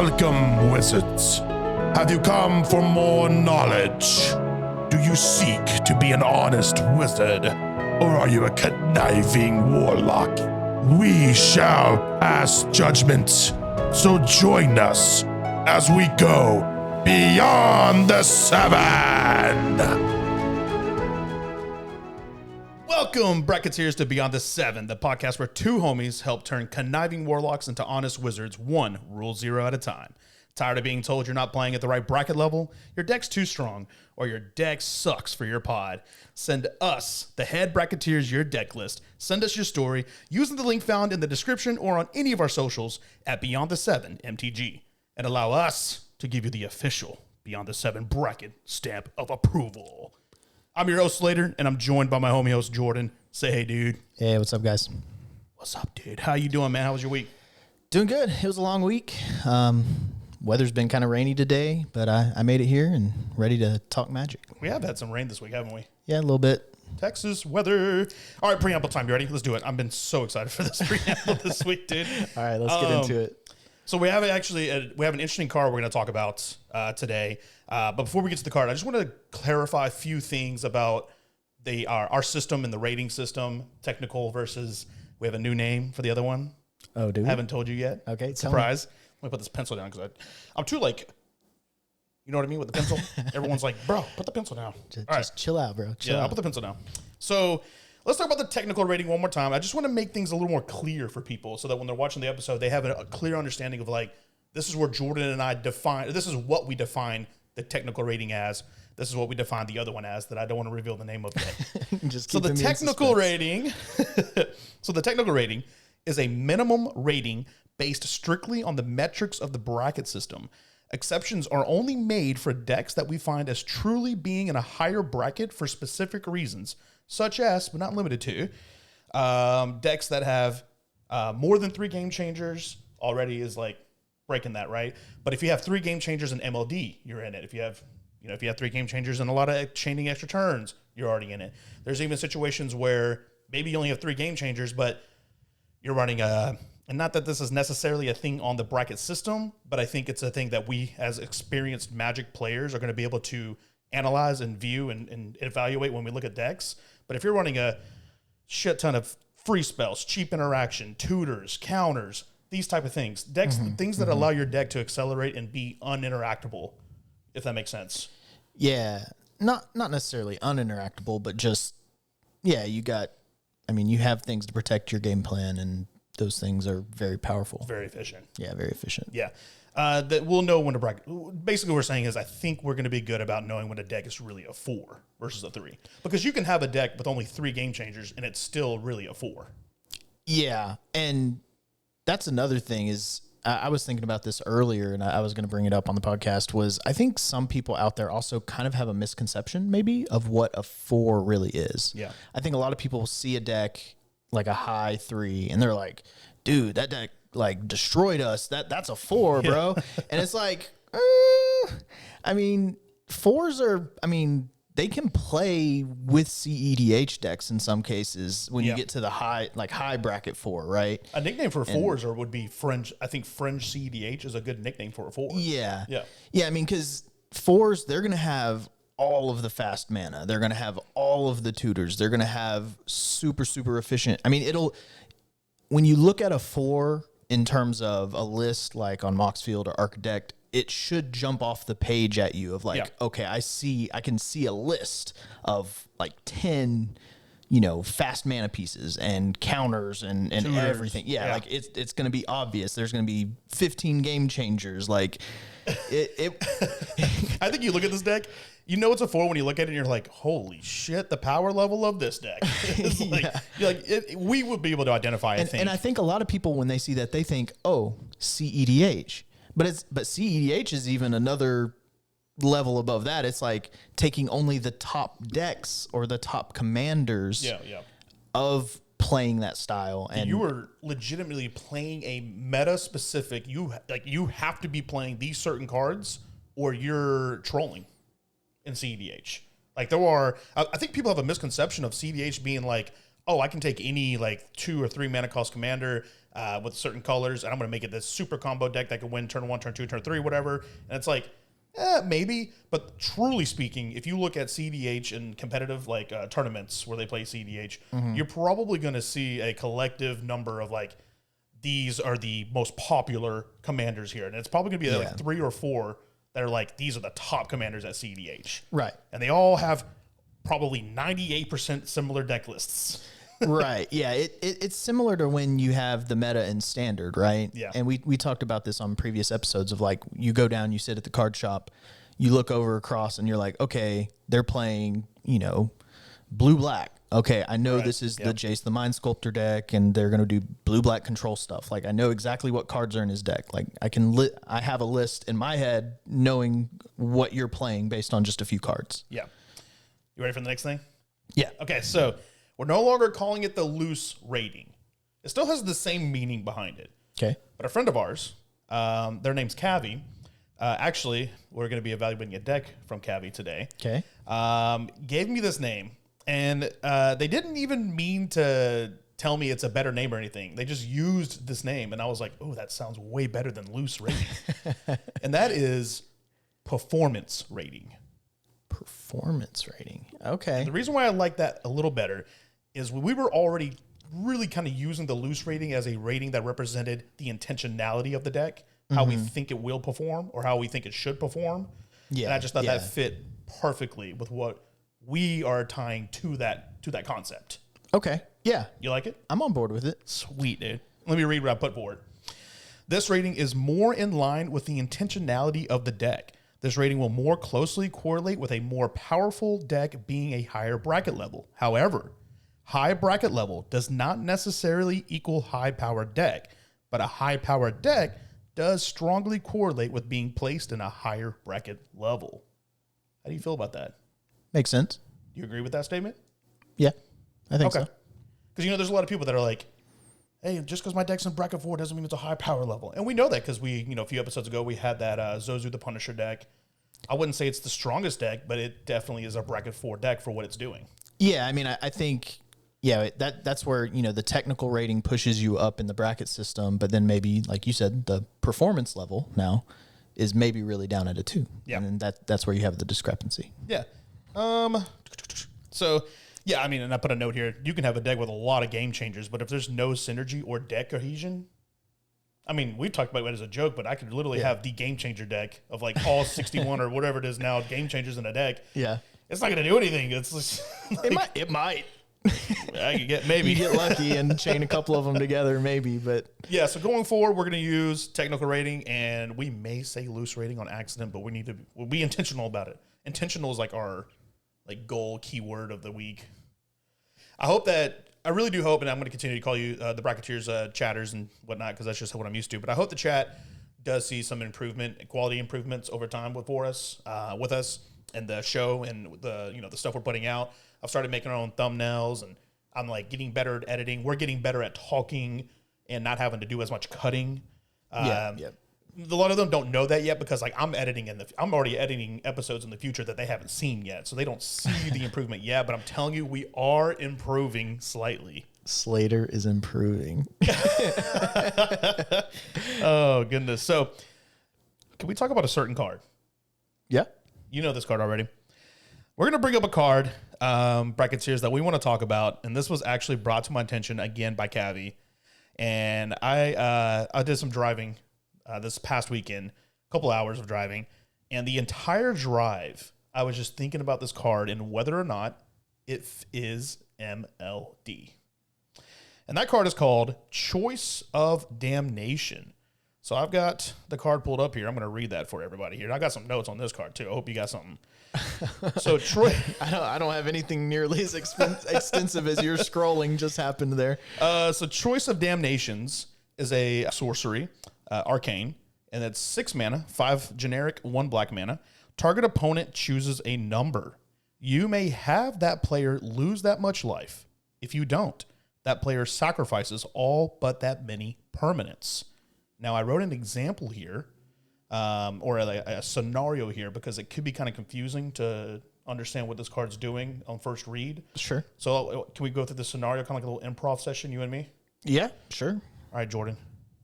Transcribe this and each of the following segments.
Welcome, wizards. Have you come for more knowledge? Do you seek to be an honest wizard, or are you a conniving warlock? We shall pass judgment, so join us as we go beyond the 7. Welcome, Bracketeers, to Beyond the 7, the podcast where two homies help turn conniving warlocks into honest wizards, one rule 0 at a time. Tired of being told you're not playing at the right bracket level, your deck's too strong, or your deck sucks for your pod? Send us, the Head Bracketeers, your deck list. Send us your story using the link found in the description or on any of our socials at Beyond the 7 MTG, and allow us to give you the official Beyond the 7 bracket stamp of approval. I'm your host, Slaytyr, and I'm joined by my homie host, Jordan. Say hey, dude. Hey, what's up, guys? What's up, dude? How you doing, man? How was your week? Doing good. It was a long week. Weather's been kind of rainy today, but I made it here and ready to talk Magic. We have had some rain this week, haven't we? Yeah, a little bit. Texas weather. All right, preamble time. You ready? Let's do it. I've been so excited for this preamble this week, dude. All right, let's get into it. So we have an interesting card we're going to talk about today. But before we get to the card, I just want to clarify a few things about our system and the rating system, technical versus we have a new name for the other one. Oh, do we? Haven't told you yet. Okay, surprise. Let me put this pencil down because I'm too you know what I mean with the pencil? Everyone's like, bro, put the pencil down. Just chill out, bro. Chill out. I'll put the pencil down. So let's talk about the technical rating one more time. I just want to make things a little more clear for people so that when they're watching the episode, they have a clear understanding of this is where Jordan and I define, this is what we define the technical rating as. This is what we define the other one as that I don't want to reveal the name of yet. Just so the technical rating, is a minimum rating based strictly on the metrics of the bracket system. Exceptions are only made for decks that we find as truly being in a higher bracket for specific reasons, such as, but not limited to, decks that have more than 3 game changers already is breaking that, right? But if you have 3 game changers in MLD, you're in it. If you have 3 game changers and a lot of chaining extra turns, you're already in it. There's even situations where maybe you only have 3 game changers, but you're running and not that this is necessarily a thing on the bracket system, but I think it's a thing that we as experienced Magic players are going to be able to analyze and view and evaluate when we look at decks. But if you're running a shit ton of free spells, cheap interaction, tutors, counters, these type of things, decks, things that allow your deck to accelerate and be uninteractable, if that makes sense. Yeah, not necessarily uninteractable, but just, yeah, you have things to protect your game plan, and those things are very powerful. Very efficient. Yeah, very efficient. Yeah. That we'll know when to bracket. Basically, what we're saying is I think we're going to be good about knowing when a deck is really a 4 versus a 3. Because you can have a deck with only 3 game changers, and it's still really a 4. Yeah, and that's another thing is I was thinking about this earlier, and I was going to bring it up on the podcast, was I think some people out there also kind of have a misconception maybe of what a 4 really is. Yeah. I think a lot of people see a deck like a high 3, and they're like, dude, that deck destroyed us. That's a 4, bro. And it's like, I mean, 4s are, they can play with CEDH decks in some cases when you get to the high bracket 4, right? A nickname for 4s would be Fringe. I think Fringe CEDH is a good nickname for a 4. Yeah. Yeah. Yeah, because 4s, they're going to have all of the fast mana. They're going to have all of the tutors. They're going to have super, super efficient. When you look at a 4 in terms of a list like on Moxfield or Architect, it should jump off the page at you of okay, I can see a list of 10, fast mana pieces and counters and everything. Yeah, it's going to be obvious. There's going to be 15 game changers. I think you look at this deck, it's a 4 when you look at it and you're like, holy shit, the power level of this deck. We would be able to identify, I think. And I think a lot of people, when they see that, they think, oh, CEDH. But CEDH is even another level above that. It's like taking only the top decks or the top commanders of playing that style. And you were legitimately playing a meta-specific, you have to be playing these certain cards or you're trolling in CEDH. I think people have a misconception of CEDH being oh, I can take any like 2 or 3 mana cost commander with certain colors, and I'm going to make it this super combo deck that can win turn 1, turn 2, turn 3, whatever. And it's like, maybe. But truly speaking, if you look at CDH and competitive like tournaments where they play CDH, you're probably going to see a collective number of like, these are the most popular commanders here. And it's probably going to be like 3 or 4 that are like, these are the top commanders at CDH. Right. And they all have probably 98% similar deck lists. Right. Yeah. It's similar to when you have the meta in standard, right? Yeah. And we talked about this on previous episodes of like, you go down, you sit at the card shop, you look over across and you're like, okay, they're playing, blue black. Okay, I know this is the Jace the Mind Sculptor deck, and they're going to do blue-black control stuff. Like, I know exactly what cards are in his deck. Like, I have a list in my head knowing what you're playing based on just a few cards. Yeah. You ready for the next thing? Yeah. Okay, so we're no longer calling it the loose rating. It still has the same meaning behind it. Okay. But a friend of ours, their name's Cavi. Actually, we're going to be evaluating a deck from Cavi today. Okay. Gave me this name. And they didn't even mean to tell me it's a better name or anything. They just used this name. And I was like, oh, that sounds way better than loose rating. And that is performance rating. Performance rating. Okay. The reason why I like that a little better is we were already really kind of using the loose rating as a rating that represented the intentionality of the deck, how we think it will perform or how we think it should perform. Yeah. And I just thought that fit perfectly with what we are tying to that concept. Okay. Yeah. You like it? I'm on board with it. Sweet, dude. Let me read what I put forward. This rating is more in line with the intentionality of the deck. This rating will more closely correlate with a more powerful deck being a higher bracket level. However, high bracket level does not necessarily equal high power deck, but a high power deck does strongly correlate with being placed in a higher bracket level. How do you feel about that? Makes sense. Do you agree with that statement? Yeah, I think so. Because, there's a lot of people that are like, hey, just because my deck's in bracket 4 doesn't mean it's a high power level. And we know that because we, a few episodes ago, we had that Zozu the Punisher deck. I wouldn't say it's the strongest deck, but it definitely is a bracket 4 deck for what it's doing. Yeah, I mean, I think, that's where, the technical rating pushes you up in the bracket system, but then maybe, like you said, the performance level now is maybe really down at a 2. Yeah. And that's where you have the discrepancy. Yeah. So, yeah, I mean, and I put a note here. You can have a deck with a lot of game changers, but if there's no synergy or deck cohesion, I mean, we've talked about it as a joke, but I could literally have the game changer deck of like all 61 or whatever it is now, game changers in a deck. Yeah. It's not going to do anything. It's just like, it might. I could get maybe. You get lucky and chain a couple of them together, maybe, but. Yeah, so going forward, we're going to use technical rating, and we may say loose rating on accident, but we'll be intentional about it. Intentional is like our goal keyword of the week. I really do hope, and I'm going to continue to call you the Bracketeers chatters and whatnot, because that's just what I'm used to. But I hope the chat does see some improvement, quality improvements over time with us, and the show and the stuff we're putting out. I've started making our own thumbnails, and I'm like getting better at editing. We're getting better at talking and not having to do as much cutting. Yeah. A lot of them don't know that yet because I'm already editing episodes in the future that they haven't seen yet. So they don't see the improvement yet, but I'm telling you, we are improving slightly. Slaytyr is improving. Oh, goodness. So can we talk about a certain card? Yeah. You know this card already. We're going to bring up a card, Bracketeers, that we want to talk about. And this was actually brought to my attention again by Cavi. And I did some driving this past weekend, a couple hours of driving, and the entire drive, I was just thinking about this card and whether or not it is MLD. And that card is called Choice of Damnation. So I've got the card pulled up here. I'm going to read that for everybody here. I got some notes on this card too. I hope you got something. So Troy, I don't have anything nearly as extensive as your scrolling just happened there. So Choice of Damnations is a sorcery. Arcane, and that's 6 mana, 5 generic, 1 black mana. Target opponent chooses a number. You may have that player lose that much life. If you don't, that player sacrifices all but that many permanents. Now, I wrote an example here, or a scenario here, because it could be kind of confusing to understand what this card's doing on first read. Sure. So can we go through the scenario, kind of like a little improv session, you and me? Yeah, sure. All right, Jordan.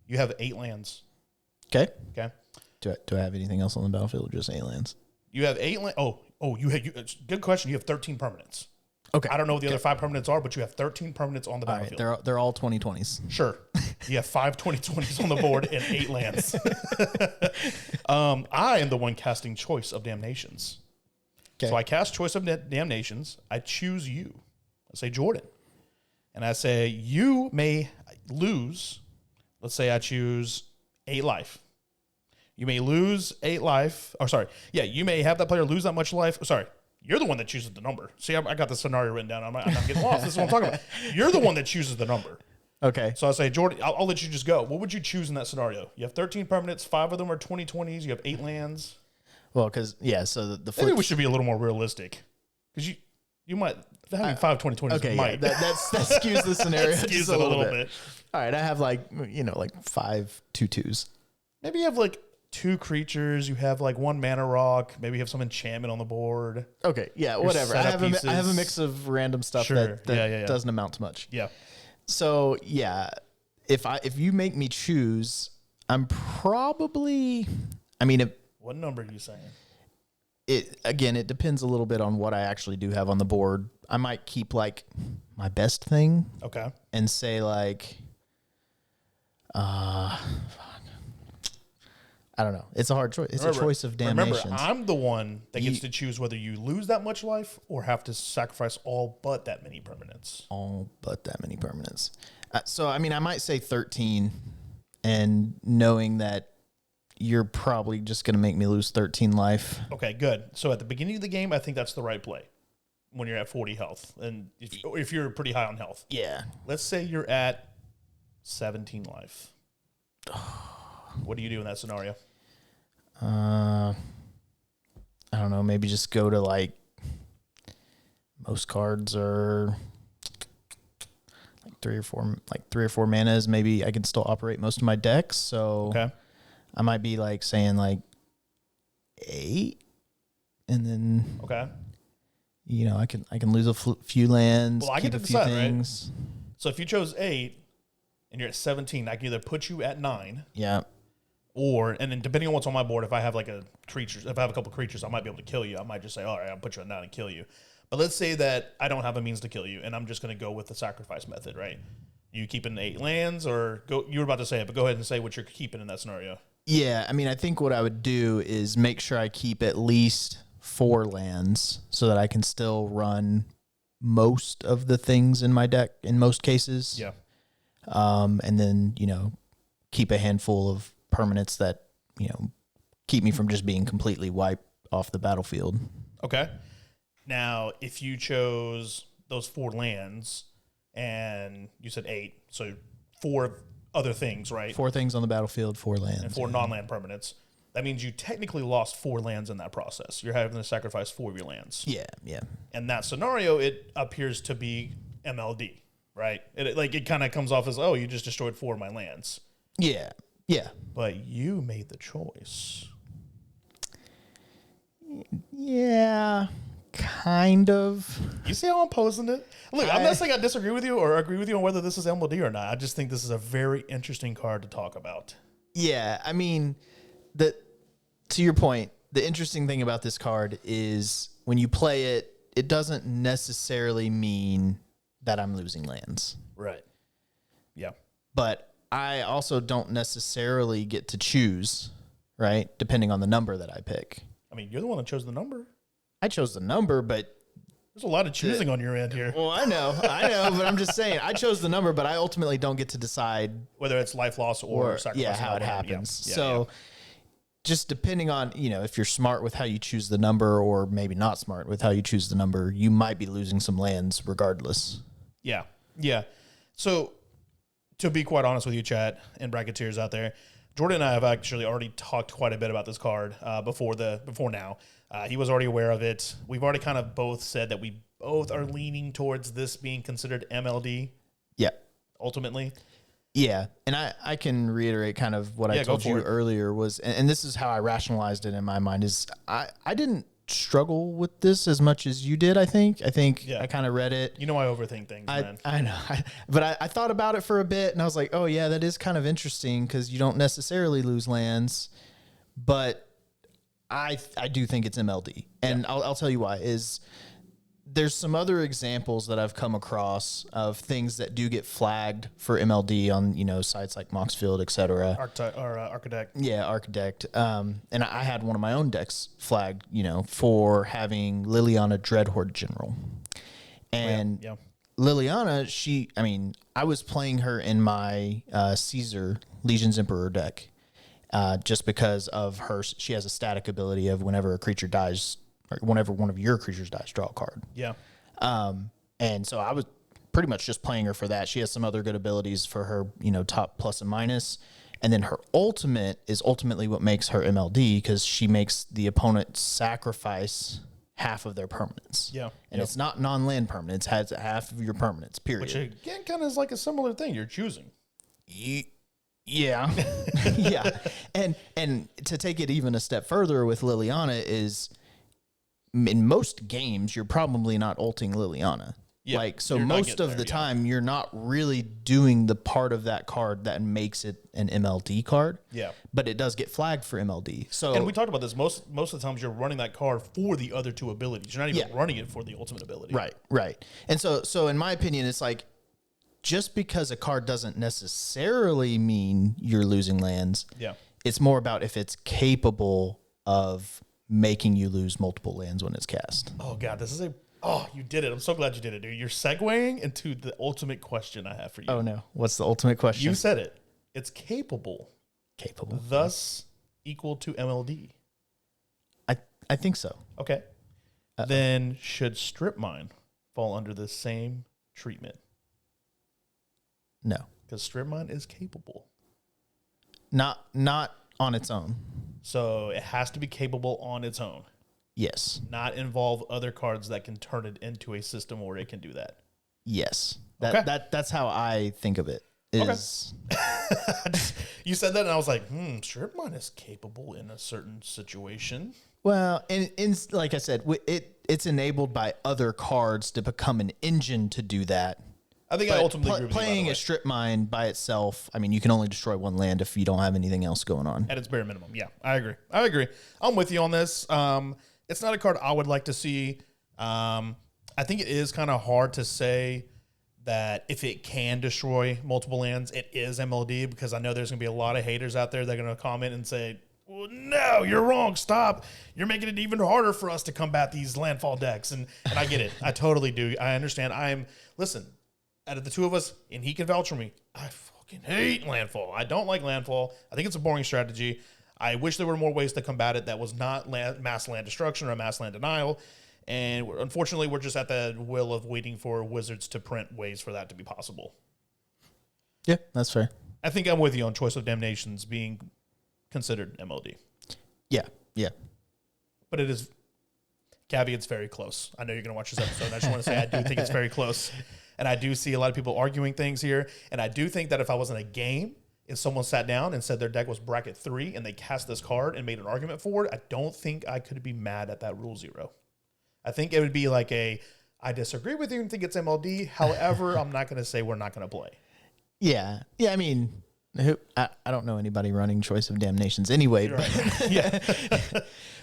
You have 8 lands. Okay. Okay. Do I have anything else on the battlefield or just 8 lands? You have 8 lands. Good question. You have 13 permanents. Okay. I don't know what the other 5 permanents are, but you have 13 permanents on the All right, battlefield. they're all 2020s. Sure. You have 5 2020s on the board and 8 lands. I am the one casting Choice of Damnations. Okay. So I cast Choice of Damnations. I choose you. I say Jordan. And I say, you may lose. Let's say I choose 8 life. You may lose 8 life. Or sorry. Yeah, you may have that player lose that much life. Sorry. You're the one that chooses the number. See, I got the scenario written down. I'm not getting lost. This is what I'm talking about. You're the one that chooses the number. Okay. So I say, Jordan, I'll let you just go. What would you choose in that scenario? You have 13 permanents. 5 of them are 2020s. You have 8 lands. Well, because, so the Maybe we should be a little more realistic. Because you might, having 5 2020s okay, might. yeah, that skews the scenario Skews just it a little bit. All right, I have like 5 2/2s. Maybe you have like 2 creatures. You have like 1 mana rock. Maybe you have some enchantment on the board. Okay, yeah, whatever. I setup have a mix of random stuff Sure. that doesn't amount to much. Yeah. So yeah, if you make me choose, I'm probably. What number are you saying? It depends a little bit on what I actually do have on the board. I might keep like my best thing. Okay. And say like, I don't know. It's a hard choice. It's a choice of damnations. Remember, I'm the one that gets to choose whether you lose that much life or have to sacrifice all but that many permanents. All but that many permanents. So, I might say 13, and knowing that you're probably just going to make me lose 13 life. Okay, good. So at the beginning of the game, I think that's the right play when you're at 40 health. And if you're pretty high on health. Yeah. Let's say you're at 17 life. What do you do in that scenario? I don't know. Maybe just go to like most cards are like 3 or 4 manas. Maybe I can still operate most of my decks. So Okay. I might be like saying like 8, and then Okay. I can lose a few lands. Well, I keep get to a few decide, things. right? So if you chose 8 and you're at 17, I can either put you at 9. Yeah. And then depending on what's on my board, if I have like if I have a couple creatures, I might be able to kill you. I might just say, all right, I'll put you at 9 and kill you. But let's say that I don't have a means to kill you, and I'm just going to go with the sacrifice method, right? You keeping 8 lands, or go? You were about to say it, but go ahead and say what you're keeping in that scenario. Yeah, I think what I would do is make sure I keep at least 4 lands so that I can still run most of the things in my deck in most cases. Yeah. And then, keep a handful of permanents that, keep me from just being completely wiped off the battlefield. Okay. Now, if you chose those 4 lands and you said 8, so 4 other things, right? 4 things on the battlefield, 4 lands. And 4 non-land permanents. That means you technically lost 4 lands in that process. You're having to sacrifice 4 of your lands. Yeah, yeah. In that scenario, it appears to be MLD, right? It kind of comes off as, oh, you just destroyed 4 of my lands. Yeah, yeah. But you made the choice. Yeah, kind of. You see how I'm posing it? Look, I'm not saying I disagree with you or agree with you on whether this is MLD or not. I just think this is a very interesting card to talk about. Yeah, to your point, the interesting thing about this card is when you play it, it doesn't necessarily mean that I'm losing lands. Right. Yeah. But I also don't necessarily get to choose, right? Depending on the number that I pick. You're the one that chose the number. I chose the number, but there's a lot of choosing on your end here. Well, I know, but I'm just saying I chose the number, but I ultimately don't get to decide whether it's life loss or sacrifice. How it happens. Yeah. So just depending on, if you're smart with how you choose the number or maybe not smart with how you choose the number, you might be losing some lands regardless. Yeah. Yeah. So to be quite honest with you, chat and bracketeers out there, Jordan and I have actually already talked quite a bit about this card before now. He was already aware of it. We've already kind of both said that we both are leaning towards this being considered MLD. Yeah. Ultimately. Yeah. And I can reiterate kind of what I told you earlier was, and this is how I rationalized it in my mind, is I didn't struggle with this as much as you did. I think Yeah. I kind of read it. You know, I overthink things, man. I know, but I thought about it for a bit, and I was like, oh yeah, that is kind of interesting because you don't necessarily lose lands, but I do think it's MLD, and I'll tell you why. Is there's some other examples that I've come across of things that do get flagged for MLD on sites like Moxfield, etc. Architect. Yeah, Architect. And I had one of my own decks flagged, for having Liliana Dreadhorde General. And Liliana, I was playing her in my Caesar Legion's Emperor deck just because of her. She has a static ability of whenever a creature dies, or whenever one of your creatures dies, draw a card. Yeah. And so I was pretty much just playing her for that. She has some other good abilities for her, top plus and minus. And then her ultimate is ultimately what makes her MLD because she makes the opponent sacrifice half of their permanents. Yeah. And it's not non-land permanents, has half of your permanents, period. Which again kind of is like a similar thing you're choosing. Yeah. Yeah. And to take it even a step further with Liliana is in most games, you're probably not ulting Liliana. Yeah, So most of the time, you're not really doing the part of that card that makes it an MLD card. Yeah. But it does get flagged for MLD. So, and we talked about this. Most of the times you're running that card for the other two abilities. You're not even running it for the ultimate ability. Right. And so in my opinion, it's like just because a card doesn't necessarily mean you're losing lands. Yeah. It's more about if it's capable of making you lose multiple lands when it's cast. Oh God, you did it. I'm so glad you did it, dude. You're segueing into the ultimate question I have for you. Oh no. What's the ultimate question? You said it. It's capable. Capable. Thus equal to MLD. I think so. Okay. Then should strip mine fall under the same treatment? No. Because strip mine is capable. Not on its own. So it has to be capable on its own. Yes. Not involve other cards that can turn it into a system where it can do that. Yes. Okay. That's how I think of it. Is You said that and I was like, strip mine is capable in a certain situation. well, and like I said, it's enabled by other cards to become an engine to do that. I think I ultimately agree with you, by the playing way. a strip mine by itself, you can only destroy one land if you don't have anything else going on. At its bare minimum. Yeah, I agree. I'm with you on this. It's not a card I would like to see. I think it is kind of hard to say that if it can destroy multiple lands, it is MLD, because I know there's going to be a lot of haters out there that are going to comment and say, well, no, you're wrong. Stop. You're making it even harder for us to combat these landfall decks. And I get it. I totally do. I understand. Listen, out of the two of us, and he can vouch for me, I fucking hate landfall. I don't like landfall. I think it's a boring strategy. I wish there were more ways to combat it that was not mass land destruction or mass land denial. And unfortunately, we're just at the will of waiting for Wizards to print ways for that to be possible. Yeah, that's fair. I think I'm with you on Choice of Damnations being considered MLD. Yeah. But it is, caveat's very close. I know you're going to watch this episode. I just want to say I do think it's very close. And I do see a lot of people arguing things here. And I do think that if I was in a game and someone sat down and said their deck was bracket 3 and they cast this card and made an argument for it, I don't think I could be mad at that rule 0. I think it would be like I disagree with you and think it's MLD. However, I'm not going to say we're not going to play. Yeah. I don't know anybody running Choice of Damnations anyway. Right. Yeah.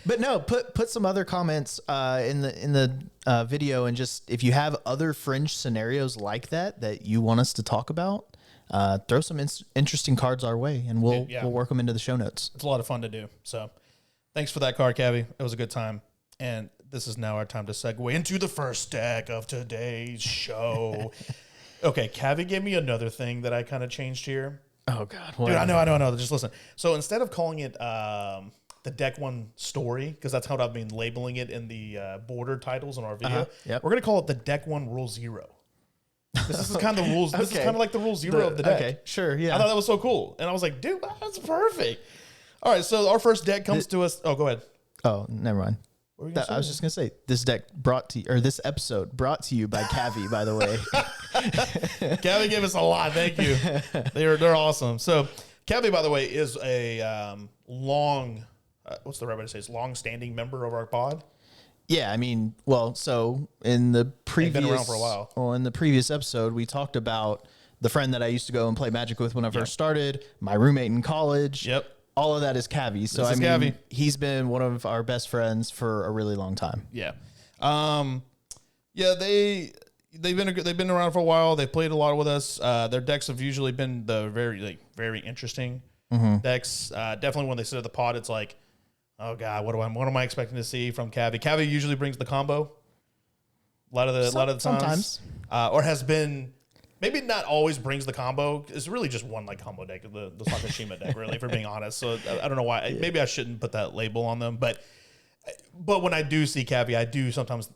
But no, put some other comments in the video, and just if you have other fringe scenarios like that you want us to talk about, throw some interesting cards our way, and we'll work them into the show notes. It's a lot of fun to do. So thanks for that card, Cavi. It was a good time. And this is now our time to segue into the first deck of today's show. Okay, Cavi gave me another thing that I kind of changed here. Oh, God. Dude, I know. Just listen. So instead of calling it the Deck 1 story, because that's how I've been labeling it in the border titles in our video, we're going to call it the Deck 1 Rule 0. This is kind of the rules. This is kind of like the Rule 0 of the deck. Okay, sure, yeah. I thought that was so cool. And I was like, dude, that's perfect. All right, so our first deck comes to us. Oh, go ahead. Oh, never mind. I was just going to say, this episode brought to you by Cavi, by the way. Cavi gave us a lot. Thank you. They're awesome. So Cavi, by the way, is a long, what's the right way to say? It's long-standing member of our pod. Yeah, I mean, well, so in the previous, been around for a while. Well, in the previous episode, we talked about the friend that I used to go and play Magic with when I first started, my roommate in college. Yep. All of that is Cavi. So This is I mean, Cavi. he's been one of our best friends for a really long time. Yeah. Yeah, they've been around for a while. They've played a lot with us. Their decks have usually been the very interesting decks. Definitely when they sit at the pod, it's like, oh god, what am I expecting to see from Cavi? Cavi usually brings the combo. A lot of the times, sometimes. Or has been. Maybe not always brings the combo. It's really just one like combo deck, the Sakashima deck, really, if we're being honest. So I don't know why. Yeah. Maybe I shouldn't put that label on them. But when I do see Cavi, I do sometimes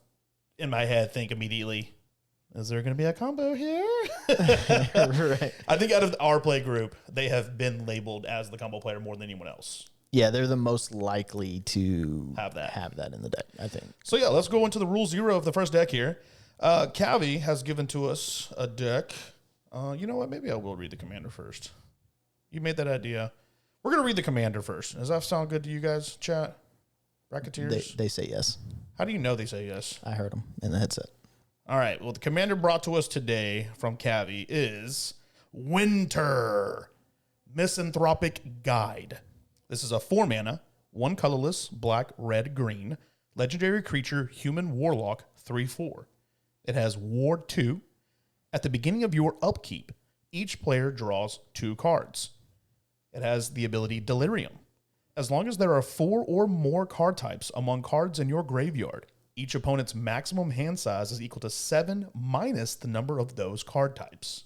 in my head think immediately, is there going to be a combo here? Right. I think out of our play group, they have been labeled as the combo player more than anyone else. Yeah, they're the most likely to have that in the deck, I think. So yeah, let's go into the rule 0 of the first deck here. Cavi has given to us a deck. You know what? Maybe I will read the commander first. You made that idea. We're going to read the commander first. Does that sound good to you guys, chat? Bracketeers? They say yes. How do you know they say yes? I heard them in the headset. All right. Well, the commander brought to us today from Cavi is Winter, Misanthropic Guide. This is a 4-mana, 1 colorless, black, red, green, legendary creature, human warlock, 3/4. It has Ward 2. At the beginning of your upkeep, each player draws 2 cards. It has the ability Delirium. As long as there are 4 or more card types among cards in your graveyard, each opponent's maximum hand size is equal to 7 minus the number of those card types.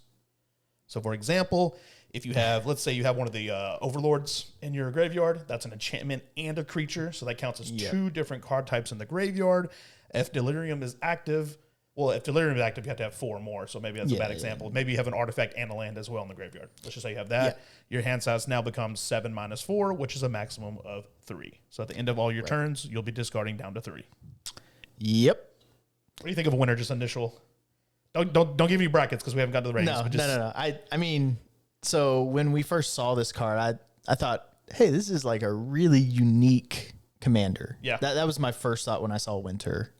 So for example, if you have, let's say you have one of the overlords in your graveyard, that's an enchantment and a creature, so that counts as 2 different card types in the graveyard. If Delirium is active, well, if Delirium is active, you have to have 4 or more, so maybe that's a bad example. Maybe you have an artifact and a land as well in the graveyard. Let's just say you have that. Yeah. Your hand size now becomes 7 minus 4, which is a maximum of 3. So at the end of all your turns, you'll be discarding down to 3. Yep. What do you think of a winner, just initial? Don't give me brackets because we haven't got to the ratings. No. I mean, so when we first saw this card, I thought, hey, this is like a really unique commander. Yeah. That was my first thought when I saw Winter.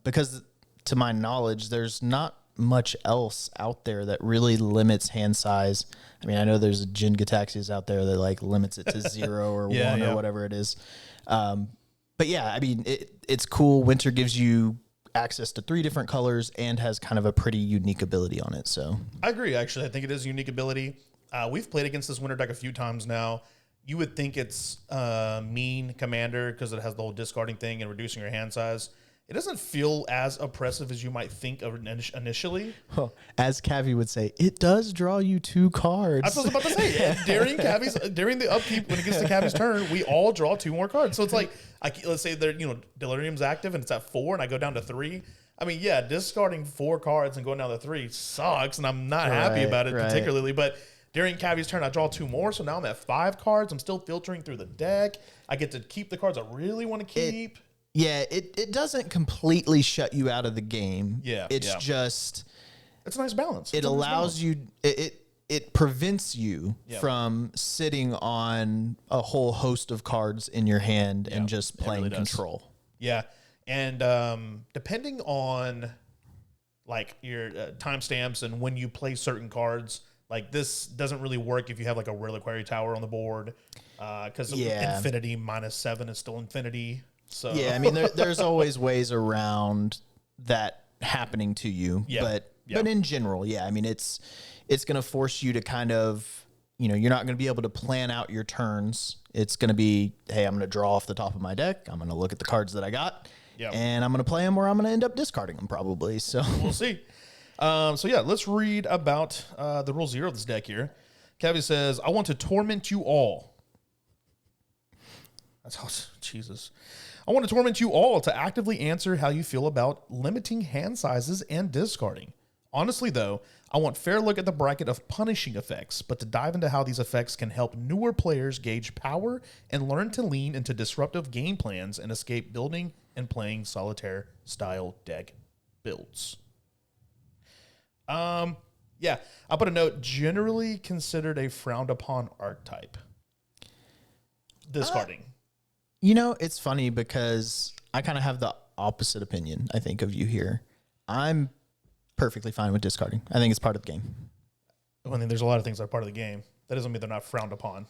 Because to my knowledge, there's not much else out there that really limits hand size. I mean, I know there's a Jin Gataxias out there that like limits it to 0 or 1 or whatever it is. But yeah, I mean, it's cool. Winter gives you access to 3 different colors and has kind of a pretty unique ability on it. So I agree. Actually, I think it is a unique ability. We've played against this Winter deck a few times now. You would think it's mean commander because it has the whole discarding thing and reducing your hand size. It doesn't feel as oppressive as you might think of initially. Well, as Cavi would say, it does draw you 2 cards. That's what I was about to say. During the upkeep, when it gets to Cavi's turn, we all draw 2 more cards. So it's like, let's say Delirium's active and it's at 4 and I go down to 3. I mean, yeah, discarding 4 cards and going down to 3 sucks, and I'm not happy about it particularly. But during Cavi's turn, I draw 2 more, so now I'm at 5 cards. I'm still filtering through the deck. I get to keep the cards I really want to keep. It doesn't completely shut you out of the game. It's just... It's a nice balance. It allows you... It prevents you from sitting on a whole host of cards in your hand and just playing control. Yeah. And depending on like your timestamps and when you play certain cards, like this doesn't really work if you have like a Reliquary Tower on the board because Infinity -7 is still Infinity. So yeah, I mean, there's always ways around that happening to you, but in general, I mean, it's going to force you to kind of, you're not going to be able to plan out your turns. It's going to be, hey, I'm going to draw off the top of my deck. I'm going to look at the cards that I got, and I'm going to play them, or I'm going to end up discarding them probably. So we'll see. Let's read about the rule 0 of this deck here. Cavi says, I want to torment you all. That's how, Jesus. I want to torment you all to actively answer how you feel about limiting hand sizes and discarding. Honestly, though, I want fair look at the bracket of punishing effects, but to dive into how these effects can help newer players gauge power and learn to lean into disruptive game plans and escape building and playing solitaire-style deck builds. I'll put a note, generally considered a frowned-upon archetype. Discarding. It's funny because I kind of have the opposite opinion, I think, of you here. I'm perfectly fine with discarding. I think it's part of the game. I mean, there's a lot of things that are part of the game. That doesn't mean they're not frowned upon.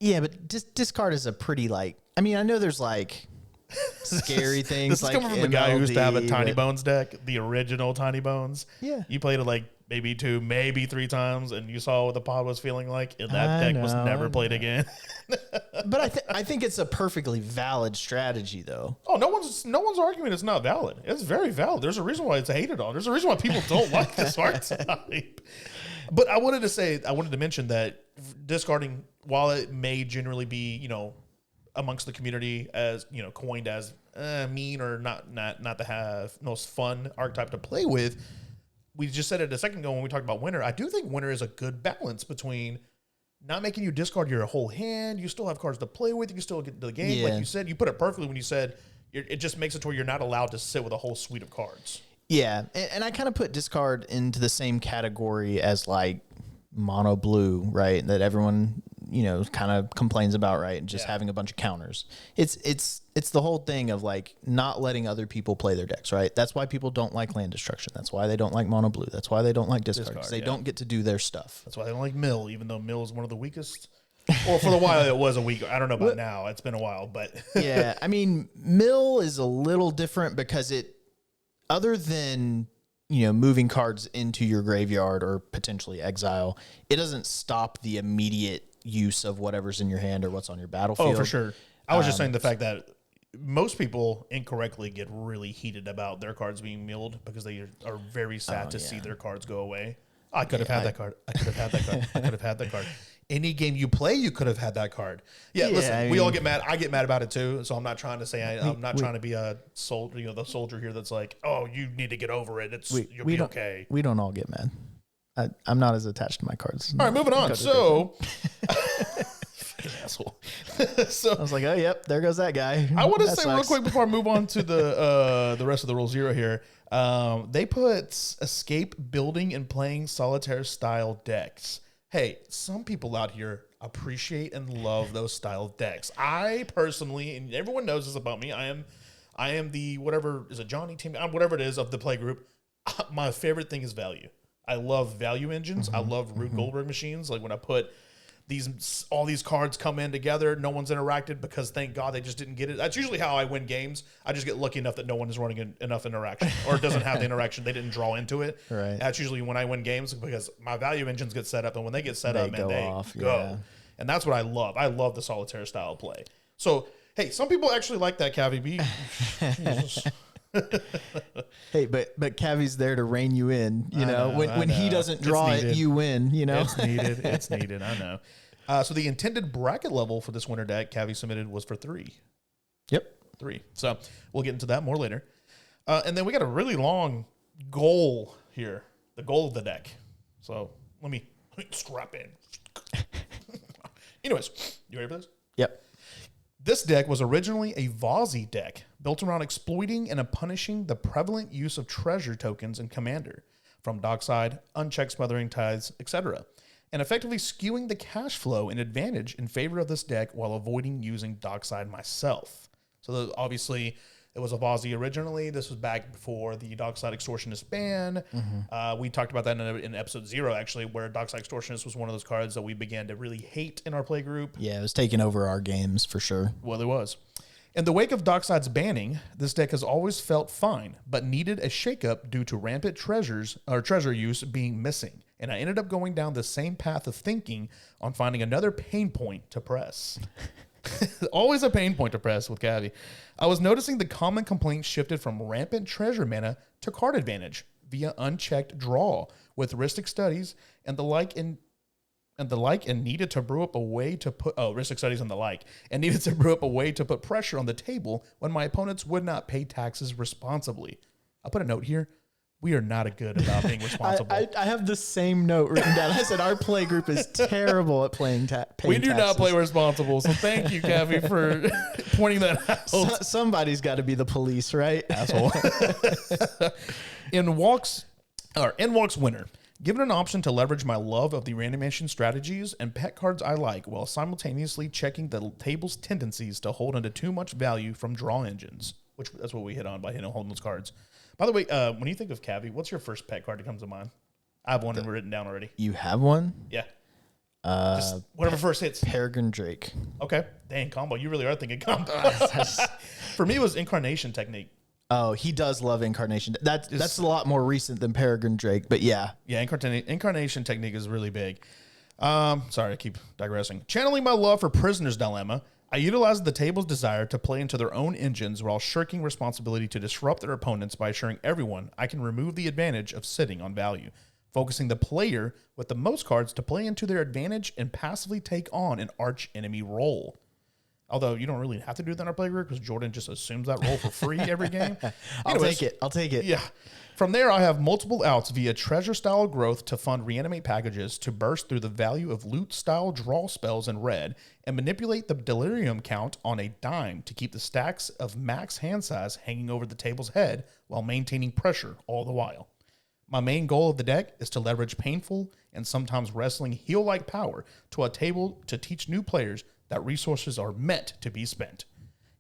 Yeah, but discard is a pretty like. I mean, I know there's like scary things. This is like coming from the guy who used to have a MLD, Tiny but- Bones deck, the original Tiny Bones. Yeah. You played it like maybe 2, maybe 3 times, and you saw what the pod was feeling like, and that I deck was know, never I played again. But I think it's a perfectly valid strategy, though. Oh, no one's arguing it's not valid. It's very valid. There's a reason why it's hated on. There's a reason why people don't like this archetype. But I wanted to mention that discarding, while it may generally be, amongst the community as, coined as mean or not the most fun archetype to play with, we just said it a second ago when we talked about winter. I do think winter is a good balance between not making you discard your whole hand. You still have cards to play with. You can still get to the game. Yeah. Like you said, you put it perfectly when you said it just makes it to where you're not allowed to sit with a whole suite of cards. Yeah, and I kind of put discard into the same category as like mono blue, right? That everyone kind of complains about, right? And just having a bunch of counters. It's the whole thing of like not letting other people play their decks, right? That's why people don't like land destruction. That's why they don't like mono blue. That's why they don't like discard. They don't get to do their stuff. That's why they don't like mill, even though mill is one of the weakest. Well, for the while it was a weak. I don't know about now. It's been a while, but Yeah, I mean, mill is a little different because other than moving cards into your graveyard or potentially exile, it doesn't stop the immediate use of whatever's in your hand or what's on your battlefield. Oh, for sure. I was just saying the fact that most people incorrectly get really heated about their cards being milled because they are very sad to see their cards go away. I could have had that card. I could have had that card. I could have had that card. Any game you play, you could have had that card. Yeah, listen, we all get mad. I get mad about it too. So I'm not trying to say I'm not trying to be a soldier, the soldier here that's like, oh, you need to get over it. You'll be okay. We don't all get mad. I'm not as attached to my cards. All right, moving on. So, asshole. So I was like, oh, yep, there goes that guy. I want to say real quick before I move on to the rest of the Rule Zero here. They put escape building and playing solitaire style decks. Hey, some people out here appreciate and love those style of decks. I personally, and everyone knows this about me, I am the whatever is a Johnny team, whatever it is of the play group. My favorite thing is value. I love value engines. I love Rube Goldberg machines. Like when I put all these cards come in together, no one's interacted because thank God they just didn't get it. That's usually how I win games. I just get lucky enough that no one is running enough interaction or doesn't have the interaction. They didn't draw into it. Right. That's usually when I win games because my value engines get set up, and when they get set up, man, they off, go. yeah. And that's what I love. I love the solitaire style of play. So, hey, some people actually like that, Cavi B. Hey, but Cavi's there to rein you in. When he doesn't draw it, you win. It's needed. It's needed. I know. So the intended bracket level for this winter deck Cavi submitted was for 3. Yep. 3. So we'll get into that more later. And then we got a really long goal here. The goal of the deck. So let me strap in. Anyways, you ready for this? Yep. This deck was originally a Vazzy deck built around exploiting and punishing the prevalent use of treasure tokens in Commander, from Dockside, unchecked Smothering Tides, etc., and effectively skewing the cash flow and advantage in favor of this deck while avoiding using Dockside myself. So obviously, it was a Vazzy originally. This was back before the Dockside Extortionist ban. We talked about that in episode 0, actually, where Dockside Extortionist was one of those cards that we began to really hate in our play group. Yeah, it was taking over our games for sure. Well, it was. In the wake of Dockside's banning, this deck has always felt fine, but needed a shakeup due to rampant treasure use being missing. And I ended up going down the same path of thinking on finding another pain point to press. Always a pain point to press with Cavi. I was noticing the common complaints shifted from rampant treasure mana to card advantage via unchecked draw with heuristic studies and the like, and needed to brew up a way to put heuristic studies and the like, and needed to brew up a way to put pressure on the table when my opponents would not pay taxes responsibly. I'll put a note here. We are not good about being responsible. I have the same note written down. I said our play group is terrible at paying We do taxes. not play responsible. So thank you, Cavi, for pointing that out. Somebody's got to be the police, right? Asshole. In walks winner. Given an option to leverage my love of the reanimation strategies and pet cards I like while simultaneously checking the table's tendencies to hold onto too much value from draw engines. which that's what we hit on by holding those cards. By the way, when you think of Cavi, what's your first pet card that comes to mind? I have one written down already. You have one? Yeah. Just whatever first hits. Peregrine Drake. Okay. Dang, combo. You really are thinking combo. For me, it was Incarnation Technique. Oh, he does love Incarnation. That's a lot more recent than Peregrine Drake, but yeah. Yeah, Incarnation Technique is really big. Sorry, I keep digressing. Channeling my love for Prisoner's Dilemma, I utilized the table's desire to play into their own engines while shirking responsibility to disrupt their opponents by assuring everyone I can remove the advantage of sitting on value, focusing the player with the most cards to play into their advantage and passively take on an arch enemy role. Although you don't really have to do that in our playgroup because Jordan just assumes that role for free every game. I'll take it. Yeah. From there, I have multiple outs via treasure-style growth to fund reanimate packages to burst through the value of loot-style draw spells in red and manipulate the delirium count on a dime to keep the stacks of max hand size hanging over the table's head while maintaining pressure all the while. My main goal of the deck is to leverage painful and sometimes wrestling heal-like power to a table to teach new players that resources are meant to be spent.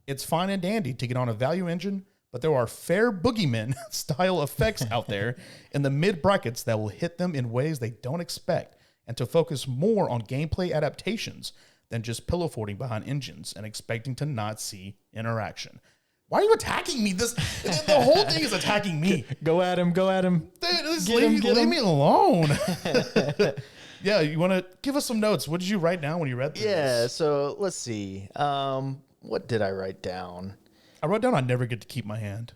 It's fine and dandy to get on a value engine, but there are fair boogeyman style effects out there in the mid brackets that will hit them in ways they don't expect, and to focus more on gameplay adaptations than just pillow forting behind engines and expecting to not see interaction. Why are you attacking me? The whole thing is attacking me. Go at him. Dude, leave me alone. Yeah, you want to give us some notes? What did you write down when you read through this? So let's see. What did I write down? I wrote down I never get to keep my hand.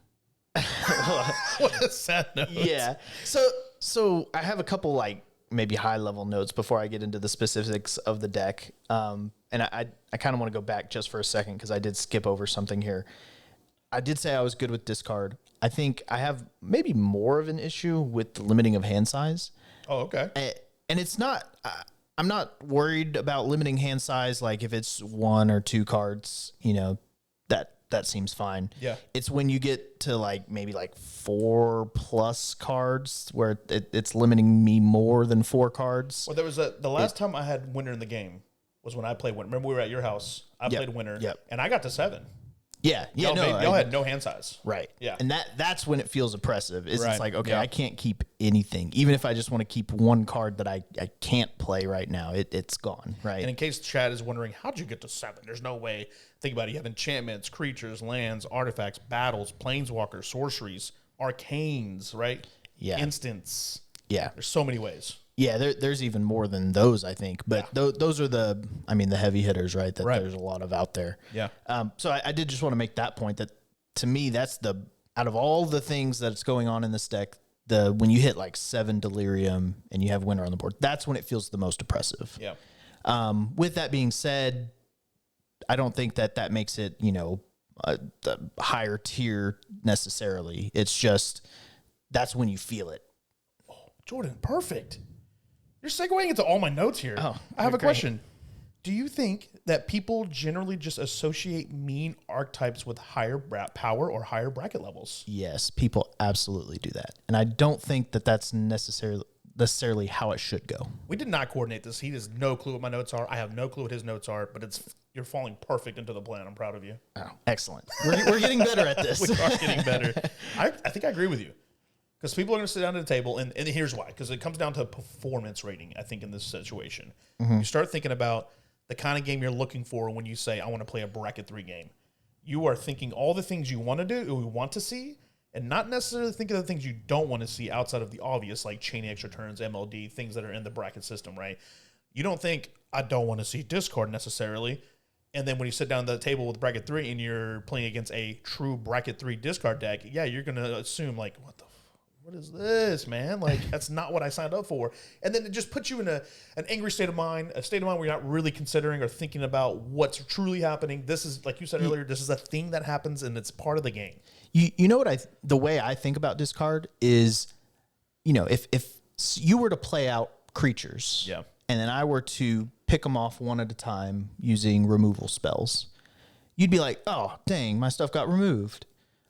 What a sad note. Yeah. So I have a couple like maybe high level notes before I get into the specifics of the deck. And I kind of want to go back just for a second because I did skip over something here. I did say I was good with discard. I think I have maybe more of an issue with the limiting of hand size. Oh, okay. And it's not, I'm not worried about limiting hand size. Like if it's 1 or 2 cards, that seems fine. Yeah. It's when you get to like maybe like 4+ cards where it's limiting me more than 4 cards. Well, there was the last time I had winner in the game was when I played winner. Remember we were at your house. I played winner. Yep. And I got to 7. Yeah. Y'all had no hand size. Right. Yeah. And that's when it feels oppressive. It's like, okay, Yeah. I can't keep anything. Even if I just want to keep 1 card that I can't play right now, it's gone. Right. And in case Chad is wondering, how'd you get to 7? There's no way. Think about it. You have enchantments, creatures, lands, artifacts, battles, planeswalkers, sorceries, arcanes, right? Yeah. Instants. Yeah. There's so many ways. Yeah, there's even more than those, I think. But those are the heavy hitters, right? There's a lot of out there. Yeah. So I did just want to make that point that to me, that's out of all the things that's going on in this deck, when you hit like 7 delirium and you have winner on the board, that's when it feels the most oppressive. Yeah. With that being said, I don't think that makes it, the higher tier necessarily. It's just, that's when you feel it. Oh, Jordan, perfect. You're segueing into all my notes here. Oh, I have a question. Do you think that people generally just associate mean archetypes with higher power or higher bracket levels? Yes, people absolutely do that. And I don't think that's necessarily how it should go. We did not coordinate this. He has no clue what my notes are. I have no clue what his notes are, but you're falling perfect into the plan. I'm proud of you. Oh, excellent. We're getting better at this. We are getting better. I think I agree with you. Because people are going to sit down at the table, and here's why. Because it comes down to performance rating, I think, in this situation. You start thinking about the kind of game you're looking for when you say, I want to play a bracket 3 game. You are thinking all the things you want to do, or you want to see, and not necessarily thinking of the things you don't want to see outside of the obvious, like chain extra turns, MLD, things that are in the bracket system, right? You don't think, I don't want to see discard necessarily. And then when you sit down at the table with bracket 3 and you're playing against a true bracket 3 discard deck, yeah, you're going to assume, like, what is this, man? Like, that's not what I signed up for. And then it just puts you in an angry state of mind, a state of mind where you're not really considering or thinking about what's truly happening. This is, like you said earlier, this is a thing that happens and it's part of the game. You know what the way I think about discard is, if you were to play out creatures, yeah, and then I were to pick them off one at a time using removal spells, you'd be like, oh, dang, my stuff got removed.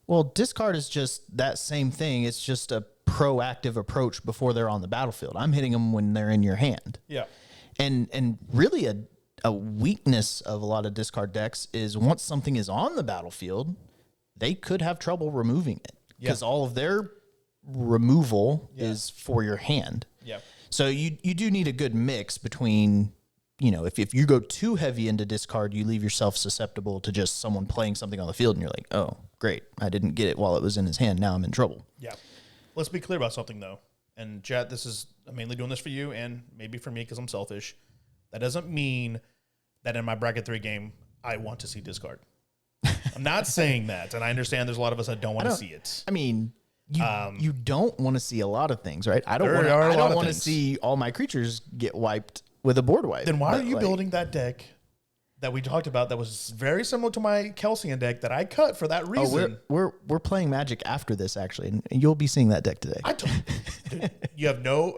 Well, discard is just that same thing. It's just a proactive approach before they're on the battlefield. I'm hitting them when they're in your hand. Yeah. And really a weakness of a lot of discard decks is once something is on the battlefield, they could have trouble removing it because all of their removal is for your hand. Yeah. So you do need a good mix between, you know, if you go too heavy into discard, you leave yourself susceptible to just someone playing something on the field and you're like, oh, great, I didn't get it while it was in his hand. Now I'm in trouble. Yeah. Let's be clear about something, though. And, chat, I'm mainly doing this for you and maybe for me because I'm selfish. That doesn't mean that in my bracket 3 game, I want to see discard. I'm not saying that. And I understand there's a lot of us that don't want to see it. I mean, you don't want to see a lot of things, right? I don't There want to see all my creatures get wiped with a board wipe. Then why are you building that deck that we talked about that was very similar to my Kelsey deck that I cut for that reason? We're playing Magic after this, actually, and you'll be seeing that deck today. Dude, you have no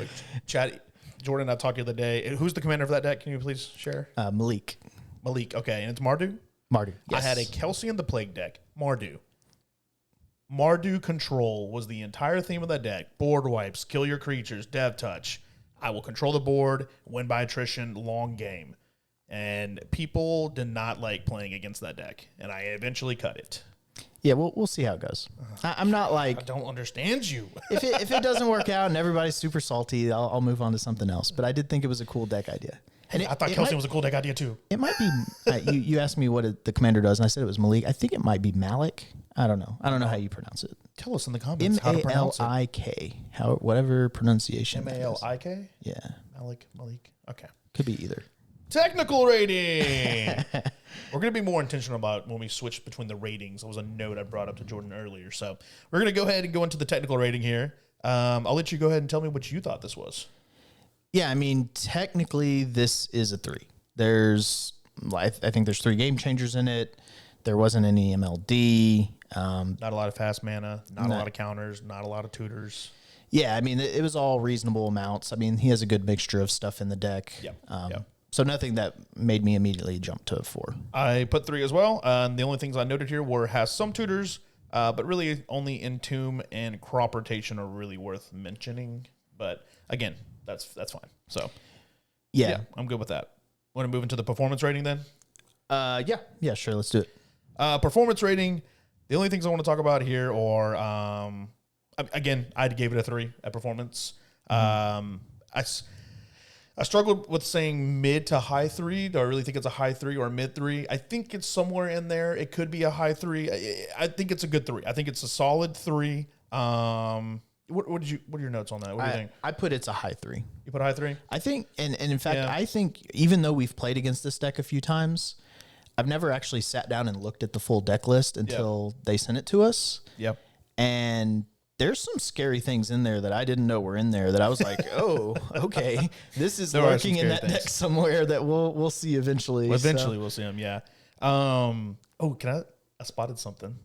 chat. Jordan, I talked to you the other day. Who's the commander for that deck? Can you please share? Malik. Okay, and it's Mardu? Mardu, yes. I had a Kelsey the Plague deck. Mardu. Mardu control was the entire theme of that deck. Board wipes, kill your creatures, dev touch. I will control the board, win by attrition, long game. And people did not like playing against that deck. And I eventually cut it. Yeah, we'll see how it goes. I'm not like... I don't understand you. if it doesn't work out and everybody's super salty, I'll move on to something else. But I did think it was a cool deck idea. And I thought Kelsey was a cool deck idea too. It might be... you asked me what the commander does, and I said it was Malik. I think it might be Malik. I don't know. I don't know how you pronounce it. Tell us in the comments how to pronounce it. M-A-L-I-K. Whatever pronunciation. M-A-L-I-K? Yeah. Malik. Okay. Could be either. Technical rating. We're going to be more intentional about when we switch between the ratings. That was a note I brought up to Jordan earlier. So we're going to go ahead and go into the technical rating here. I'll let you go ahead and tell me what you thought this was. Yeah, I mean, technically, this is a 3. I think there's 3 game changers in it. There wasn't any MLD. Not a lot of fast mana, not a lot of counters, not a lot of tutors. Yeah, I mean, it was all reasonable amounts. I mean, he has a good mixture of stuff in the deck. Yep. So nothing that made me immediately jump to 4. I put 3 as well. The only things I noted here has some tutors, but really only Entomb and Crop Rotation are really worth mentioning. But again, that's fine. So yeah, I'm good with that. Want to move into the performance rating then? Yeah, sure. Let's do it. Performance rating. The only things I want to talk about here are, again, I gave it a 3 at performance. I struggled with saying mid to high 3. Do I really think it's a high 3 or a mid 3? I think it's somewhere in there. It could be a high 3. I think it's a good 3. I think it's a solid 3. What are your notes on that? What do you think? I put it's a high 3. You put a high 3? I think, and in fact, I think even though we've played against this deck a few times, I've never actually sat down and looked at the full deck list until they sent it to us. Yep. And there's some scary things in there that I didn't know were in there that I was like, oh, okay, this is lurking in that deck somewhere that we'll see eventually. Well, eventually we'll see them, yeah. I spotted something.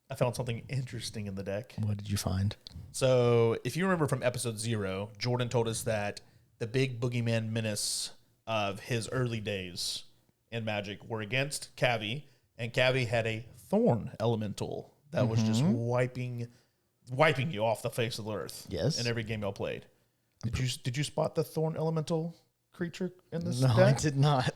I found something interesting in the deck. What did you find? So if you remember from episode 0, Jordan told us that the big boogeyman menace of his early days in Magic were against Cavi, and Cavi had a Thorn Elemental that was just wiping you off the face of the earth. Yes. In every game y'all played. Did you spot the Thorn Elemental creature in this No, deck? I did not.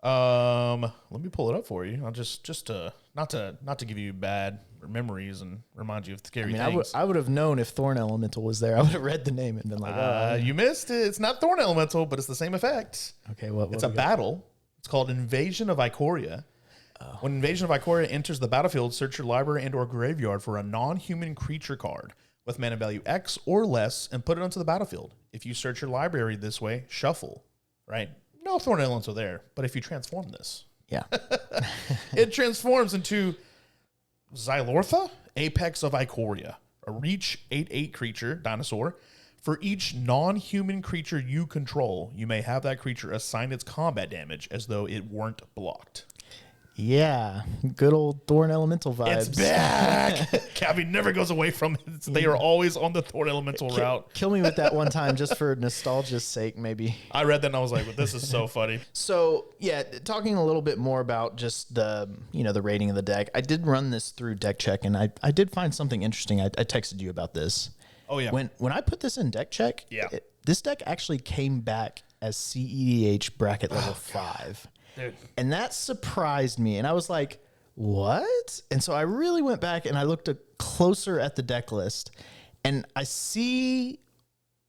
Let me pull it up for you. I'll just to not to give you bad memories and remind you of scary things. I would have known if Thorn Elemental was there. I would have read the name and been like, you missed it. It's not Thorn Elemental, but it's the same effect. Okay, it's a battle. It's called Invasion of Ikoria. When Invasion of Ikoria enters the battlefield, search your library and or graveyard for a non-human creature card with mana value X or less and put it onto the battlefield. If you search your library this way, shuffle, right? No Thorn Elemental there, but if you transform this, it transforms into Xylortha, Apex of Ikoria, a reach 8/8 creature, dinosaur. For each non-human creature you control, you may have that creature assign its combat damage as though it weren't blocked. Yeah, good old Thorn Elemental vibes. It's back. Cavi never goes away from it. They are always on the Thorn Elemental route. Kill me with that one time just for nostalgia's sake, maybe. I read that and I was like, well, this is so funny. So, yeah, talking a little bit more about just the rating of the deck. I did run this through deckcheck, and I did find something interesting. I texted you about this. Oh, yeah. When I put this in deckcheck, this deck actually came back as CEDH bracket level 5. Dude. And that surprised me. And I was like, what? And so I really went back and I looked closer at the deck list, and I see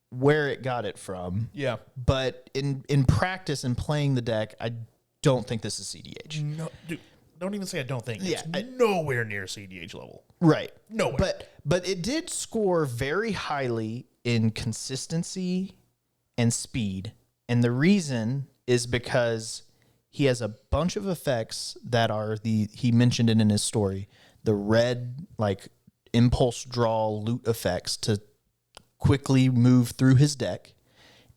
where it got it from. Yeah. But in practice and playing the deck, I don't think this is CDH. No, dude, don't even say I don't think. Yeah, It's nowhere near CDH level. Right. Nowhere. But it did score very highly in consistency and speed. And the reason is because he has a bunch of effects that are he mentioned it in his story, the red, like, impulse draw loot effects to quickly move through his deck,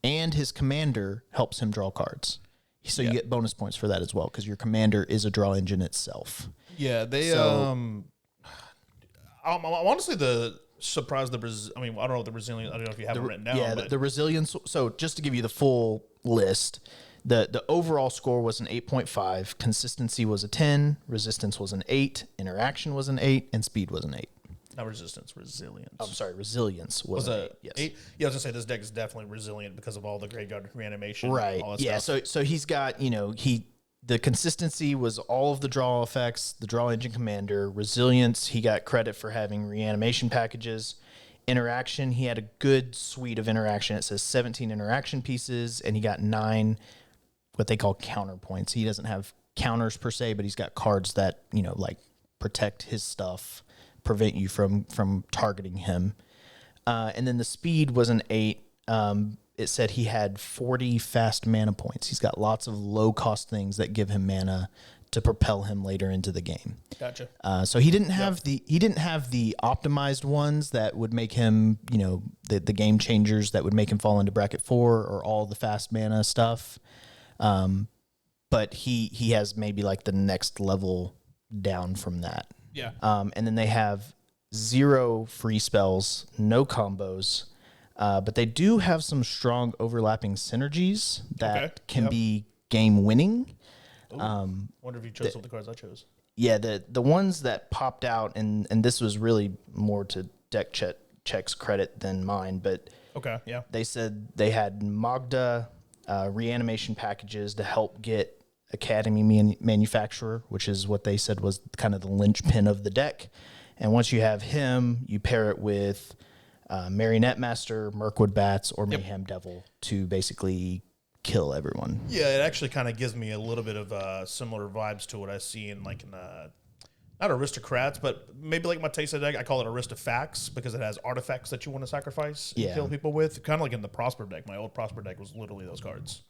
and his commander helps him draw cards. So you get bonus points for that as well, because your commander is a draw engine itself. Yeah, they honestly the surprise the Brazil. I mean, I don't know the Brazilian. I don't know if you have it written down. Yeah, but the resilience. So just to give you the full list, the overall score was an 8.5, consistency was a 10, resistance was an 8, interaction was an 8, and speed was an 8. not resistance, resilience. I'm sorry, resilience was an 8. Yes. 8? Yeah, I was gonna say this deck is definitely resilient because of all the graveyard reanimation. Right. All that Yeah. stuff. So he's got, the consistency was all of the draw effects, the draw engine commander. Resilience, he got credit for having reanimation packages. Interaction, he had a good suite of interaction. It says 17 interaction pieces, and he got 9 what they call counterpoints. He doesn't have counters per se, but he's got cards that, like protect his stuff, prevent you from targeting him. And then the speed was an 8. It said he had 40 fast mana points. He's got lots of low-cost things that give him mana to propel him later into the game. Gotcha. So he didn't have the optimized ones that would make him, the game changers that would make him fall into bracket 4 or all the fast mana stuff. But he has maybe like the next level down from that. Yeah. And then they have 0 free spells, no combos. But they do have some strong overlapping synergies that can be game winning. Wonder if you chose some of the cards I chose. Yeah, the ones that popped out, and this was really more to deckcheck's credit than mine, but Okay, yeah. they said they had Magda reanimation packages to help get Academy Manufacturer, which is what they said was kind of the linchpin of the deck. And once you have him, you pair it with Marionette Master, Mirkwood Bats, or Mayhem Devil to basically kill everyone. Yeah, it actually kind of gives me a little bit of similar vibes to what I see in not aristocrats, but maybe like my Tesa deck. I call it Aristofacts because it has artifacts that you want to sacrifice and kill people with. Kind of like in the Prosper deck. My old Prosper deck was literally those cards.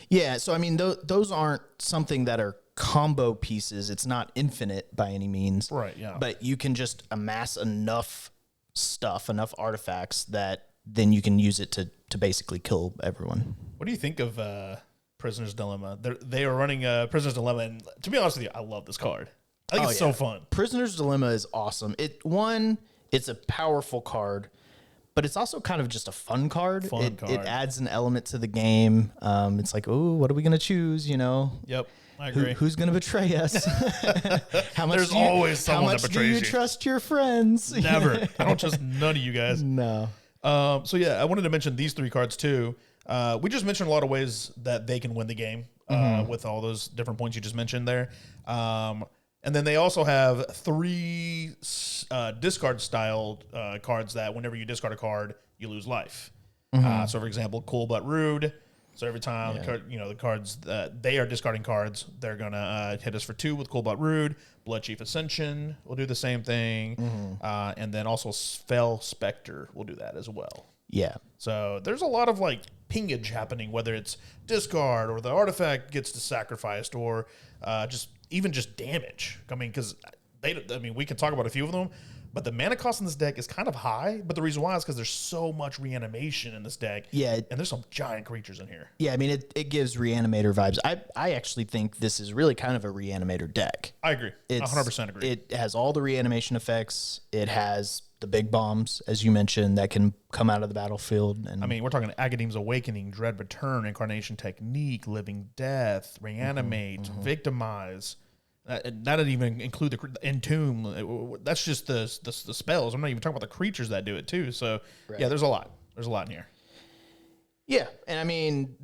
Yeah, so I mean, those aren't something that are combo pieces. It's not infinite by any means. Right, yeah. But you can just amass enough stuff, enough artifacts that then you can use it to basically kill everyone. What do you think of Prisoner's Dilemma? They are running Prisoner's Dilemma, and to be honest with you, I love this card. I think it's so fun. Prisoner's Dilemma is awesome. It's a powerful card, but it's also kind of just a fun card. It adds an element to the game. It's like, oh, what are we going to choose, Yep, I agree. Who's going to betray us? There's always someone that betrays you. How much do you trust your friends? Never. I don't trust none of you guys. No. So yeah, I wanted to mention these 3 cards too. We just mentioned a lot of ways that they can win the game with all those different points you just mentioned there. And then they also have 3 discard style cards that whenever you discard a card, you lose life. So for example, Cool But Rude. So every time the cards that they are discarding cards, they're gonna hit us for 2 with Cool But Rude. Blood Chief Ascension will do the same thing, and then also Fell Spectre will do that as well. Yeah. So there's a lot of like pingage happening, whether it's discard or the artifact gets sacrificed or just damage. I mean, because we can talk about a few of them, but the mana cost in this deck is kind of high. But the reason why is because there's so much reanimation in this deck. Yeah, and there's some giant creatures in here. Yeah, I mean, it gives Reanimator vibes. I actually think this is really kind of a Reanimator deck. I agree. 100% agree. It has all the reanimation effects. It has the big bombs, as you mentioned, that can come out of the battlefield. And I mean, we're talking Agadeem's Awakening, Dread Return, Incarnation Technique, Living Death, Reanimate, Victimize. That doesn't even include the Entomb. That's just the spells. I'm not even talking about the creatures that do it too. So yeah, there's a lot. There's a lot in here. Yeah, and I mean,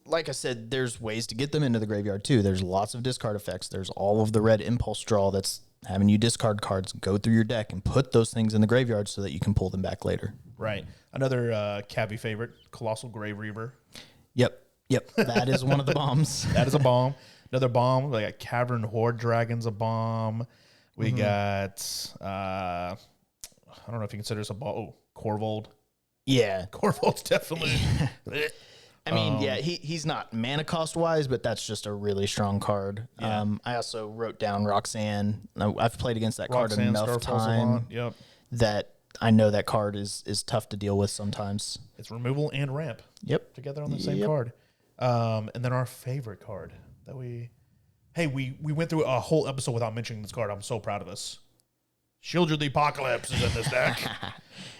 like I said, there's ways to get them into the graveyard too. There's lots of discard effects. There's all of the red impulse draw that's having you discard cards, go through your deck, and put those things in the graveyard so that you can pull them back later. Right. Another Cavi favorite, Colossal Grave Reaver. Yep. That is one of the bombs. That is a bomb. Another bomb. We got Cavern Horde Dragon's a bomb. We got, I don't know if you consider this a bomb. Oh, Corvold. Yeah. Corvold's definitely. I mean, yeah, he's not mana cost wise, but that's just a really strong card. Yeah. I also wrote down Roxanne. I've played against that card Roxanne, enough Starfall time Savant. Yep. that I know that card is tough to deal with sometimes. It's removal and ramp Yep. together on the same card. And then our favorite card that we went through a whole episode without mentioning this card. I'm so proud of us. Shield of the Apocalypse is in this deck.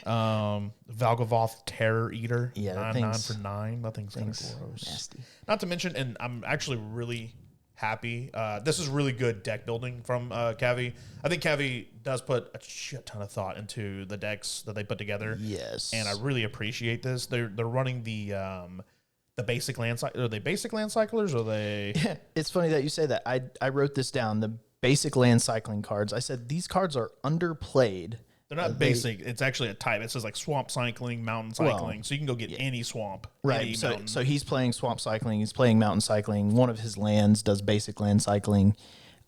Valgavoth Terror Eater. Yeah, 9/9 for 9. Nothing's kind of gross. Nasty. Not to mention, and I'm actually really happy. This is really good deck building from Cavi. I think Cavi does put a shit ton of thought into the decks that they put together. Yes. And I really appreciate this. They're running the basic land cycle. Are they basic land cyclers or are they? It's funny that you say that. I wrote this down. The basic land cycling cards. I said these cards are underplayed. They're not basic. It's actually a type. It says like swamp cycling, mountain cycling. So you can go get any swamp. Right. Any So he's playing swamp cycling. He's playing mountain cycling. One of his lands does basic land cycling.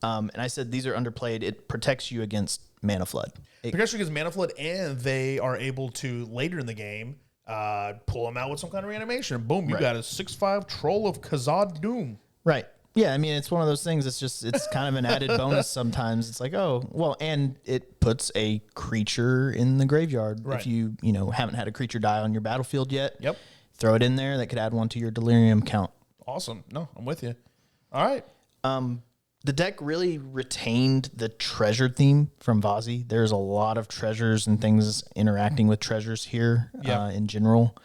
And I said these are underplayed. It protects you against mana flood. Protects you against mana flood, and they are able to later in the game pull them out with some kind of reanimation. Boom! You got a 6/5 Troll of Khazad Doom. Right. Yeah, I mean, it's one of those things. It's kind of an added bonus sometimes. It's like, oh, well, and it puts a creature in the graveyard. Right. If you haven't had a creature die on your battlefield yet. Yep. Throw it in there. That could add one to your delirium count. Awesome. No, I'm with you. All right. The deck really retained the treasure theme from Vazi. There's a lot of treasures and things interacting with treasures here in general.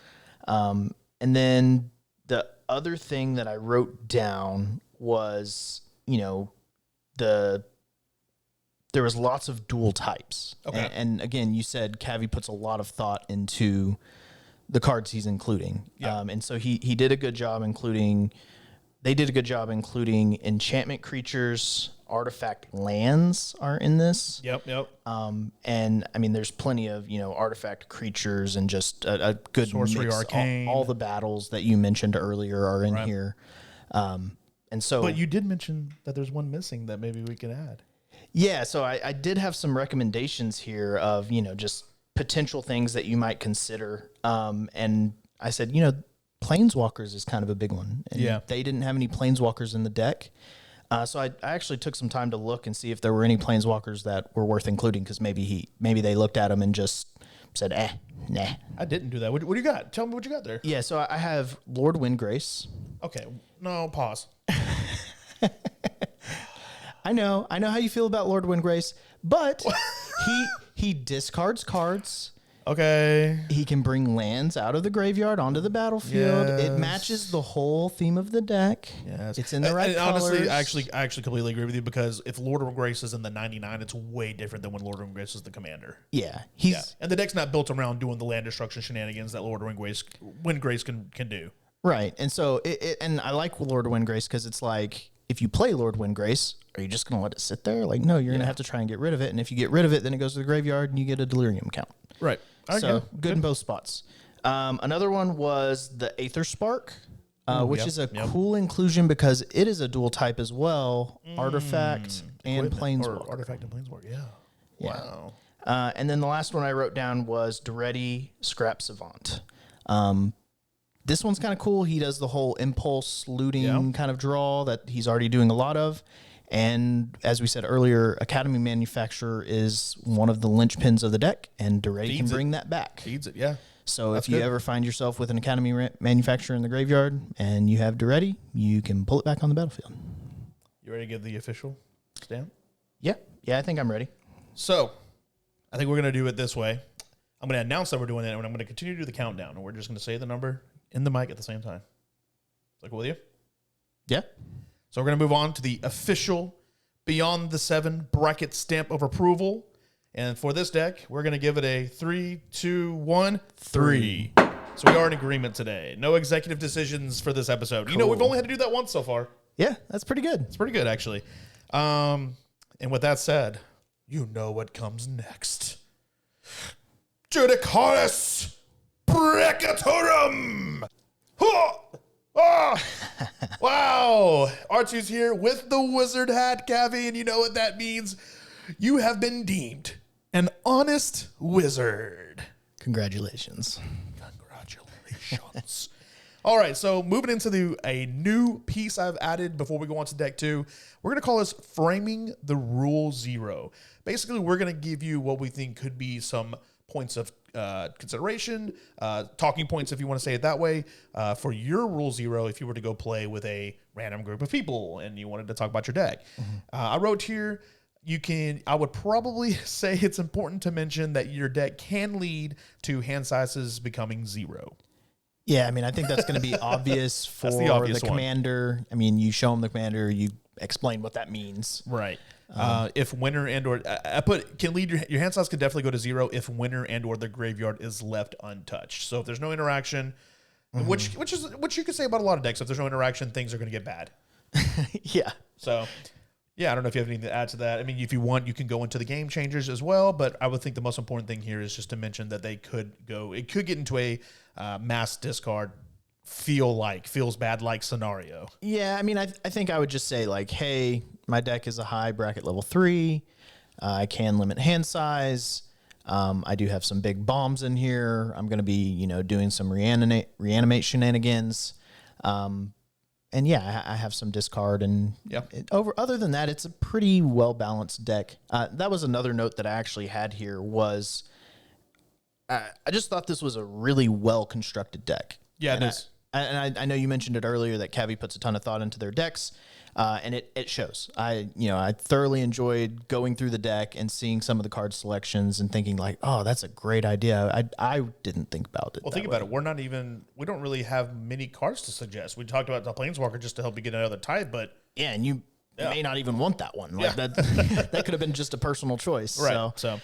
And then the other thing that I wrote down was, there was lots of dual types. Okay. And again, you said Cavi puts a lot of thought into the cards he's including. Yeah. And so he did a good job including enchantment creatures, artifact lands are in this. Yep. And I mean, there's plenty of, artifact creatures and just a good Sorcery mix. Arcane. All the battles that you mentioned earlier are in here. And so, But you did mention that there's one missing that maybe we can add. yeah, so I did have some recommendations here of, just potential things that you might consider. And I said, Planeswalkers is kind of a big one. And they didn't have any Planeswalkers in the deck. So I actually took some time to look and see if there were any Planeswalkers that were worth including, because maybe they looked at them and just said, nah. I didn't do that. What do you got? Tell me what you got there. Yeah, so I have Lord Windgrace. Okay. No, pause. I know how you feel about Lord Windgrace, but he discards cards. Okay. He can bring lands out of the graveyard onto the battlefield. Yes. It matches the whole theme of the deck. Yes. It's in the right and colors. honestly, I actually completely agree with you, because if Lord of Grace is in the 99, it's way different than when Lord of Grace is the commander. Yeah, And the deck's not built around doing the land destruction shenanigans that Lord of Windgrace can do. right. And so and I like Lord of Windgrace because it's like, if you play Lord Windgrace, are you just going to let it sit there? Like, no, you're going to have to try and get rid of it. And if you get rid of it, then it goes to the graveyard and you get a delirium count. Right. So good in both spots. Another one was the Aether Spark, which is a cool inclusion because it is a dual type as well, artifact and planeswalker. Artifact and planeswalker, yeah. Wow. And then the last one I wrote down was Duretti Scrap Savant. This one's kind of cool. He does the whole impulse looting kind of draw that he's already doing a lot of. And as we said earlier, Academy Manufacturer is one of the linchpins of the deck, and Duretti can bring that back. Feeds it, yeah. So if you ever find yourself with an Academy Manufacturer in the graveyard and you have Duretti, you can pull it back on the battlefield. You ready to give the official stamp? Yeah, I think I'm ready. So I think we're going to do it this way. I'm going to announce that we're doing it, and I'm going to continue to do the countdown, and we're just going to say the number in the mic at the same time. Is that cool with you? Yeah. So we're going to move on to the official Beyond the 7 bracket stamp of approval. And for this deck, we're going to give it a 3, 2, 1, 3. So we are in agreement today. No executive decisions for this episode. You know, we've only had to do that once so far. Yeah, that's pretty good. It's pretty good, actually. And with that said, you know what comes next. Judicatus Bracketorum! Wow! R2's here with the wizard hat, Cavi, and you know what that means. You have been deemed an honest wizard. Congratulations. Congratulations. All right, so moving into a new piece I've added before we go on to deck 2, we're going to call this Framing the Rule Zero. Basically, we're going to give you what we think could be some points of consideration, talking points if you want to say it that way, for your Rule Zero if you were to go play with a random group of people and you wanted to talk about your deck. I wrote here, I would probably say it's important to mention that your deck can lead to hand sizes becoming 0. Yeah, I mean, I think that's going to be obvious for the commander. I mean, you show him the commander, you explain what that means. Right. If winner and or can lead your hand size could definitely go to 0 if winner and or the graveyard is left untouched. So if there's no interaction, which you could say about a lot of decks, if there's no interaction, things are going to get bad. Yeah. So yeah, I don't know if you have anything to add to that. I mean, if you want, you can go into the game changers as well, but I would think the most important thing here is just to mention that it could get into a mass discard feels bad like scenario. Yeah, I mean, I think I would just say like, hey, my deck is a high bracket level 3. I can limit hand size. I do have some big bombs in here. I'm going to be, doing some reanimate shenanigans. And yeah, I have some discard and other than that, it's a pretty well balanced deck. That was another note that I actually had here was I just thought this was a really well constructed deck. Yeah, it is. And I know you mentioned it earlier that Cavi puts a ton of thought into their decks, and it shows. I thoroughly enjoyed going through the deck and seeing some of the card selections and thinking like, oh, that's a great idea. I didn't think about it. Well, think about it. We don't really have many cards to suggest. We talked about the Planeswalker just to help you get another type, but yeah, and you may not even want that one. Like that could have been just a personal choice. Right. So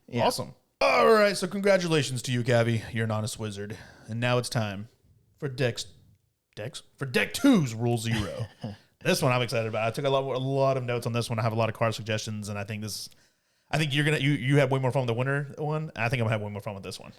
yeah. Awesome. All right. So congratulations to you, Cavi. You're an honest wizard. And now it's time for deck 2's Rule Zero. This one I'm excited about. I took a lot of notes on this one. I have a lot of card suggestions, and I think you have way more fun with the winner one. I think I'm gonna have way more fun with this one.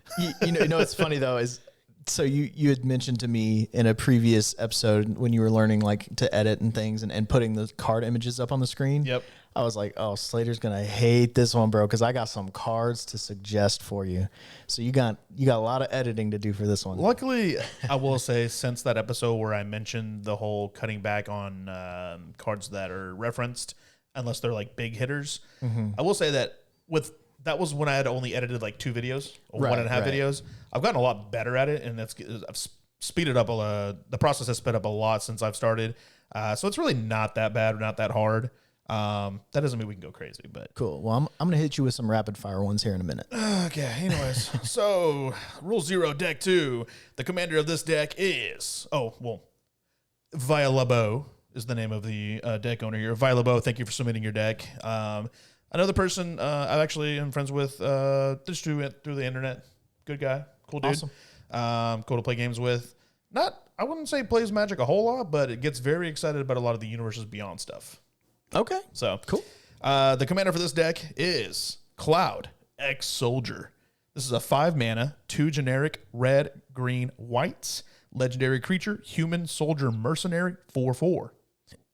You know what's funny though is so you had mentioned to me in a previous episode when you were learning like to edit and things and putting the card images up on the screen. Yep. I was like, oh, Slaytyr's gonna hate this one, bro, because I got some cards to suggest for you. So you got a lot of editing to do for this one. Luckily, I will say, since that episode where I mentioned the whole cutting back on cards that are referenced, unless they're like big hitters, I will say that that was when I had only edited like 2 videos, or 1.5 videos. I've gotten a lot better at it, and I've speeded up the process has sped up a lot since I've started. So it's really not that bad, or not that hard. That doesn't mean we can go crazy, but cool. Well, I'm gonna hit you with some rapid fire ones here in a minute. Okay. Anyways, so Rule Zero, deck 2. The commander of this deck is Violabo is the name of the deck owner here. Violabo, thank you for submitting your deck. Another person I actually am friends with just through the internet. Good guy, cool dude. Awesome. Cool to play games with. I wouldn't say plays Magic a whole lot, but it gets very excited about a lot of the Universes Beyond stuff. Okay. So cool. The commander for this deck is Cloud X Soldier. This is a 5 mana, 2 generic red, green, whites, legendary creature, human soldier mercenary, 4/4.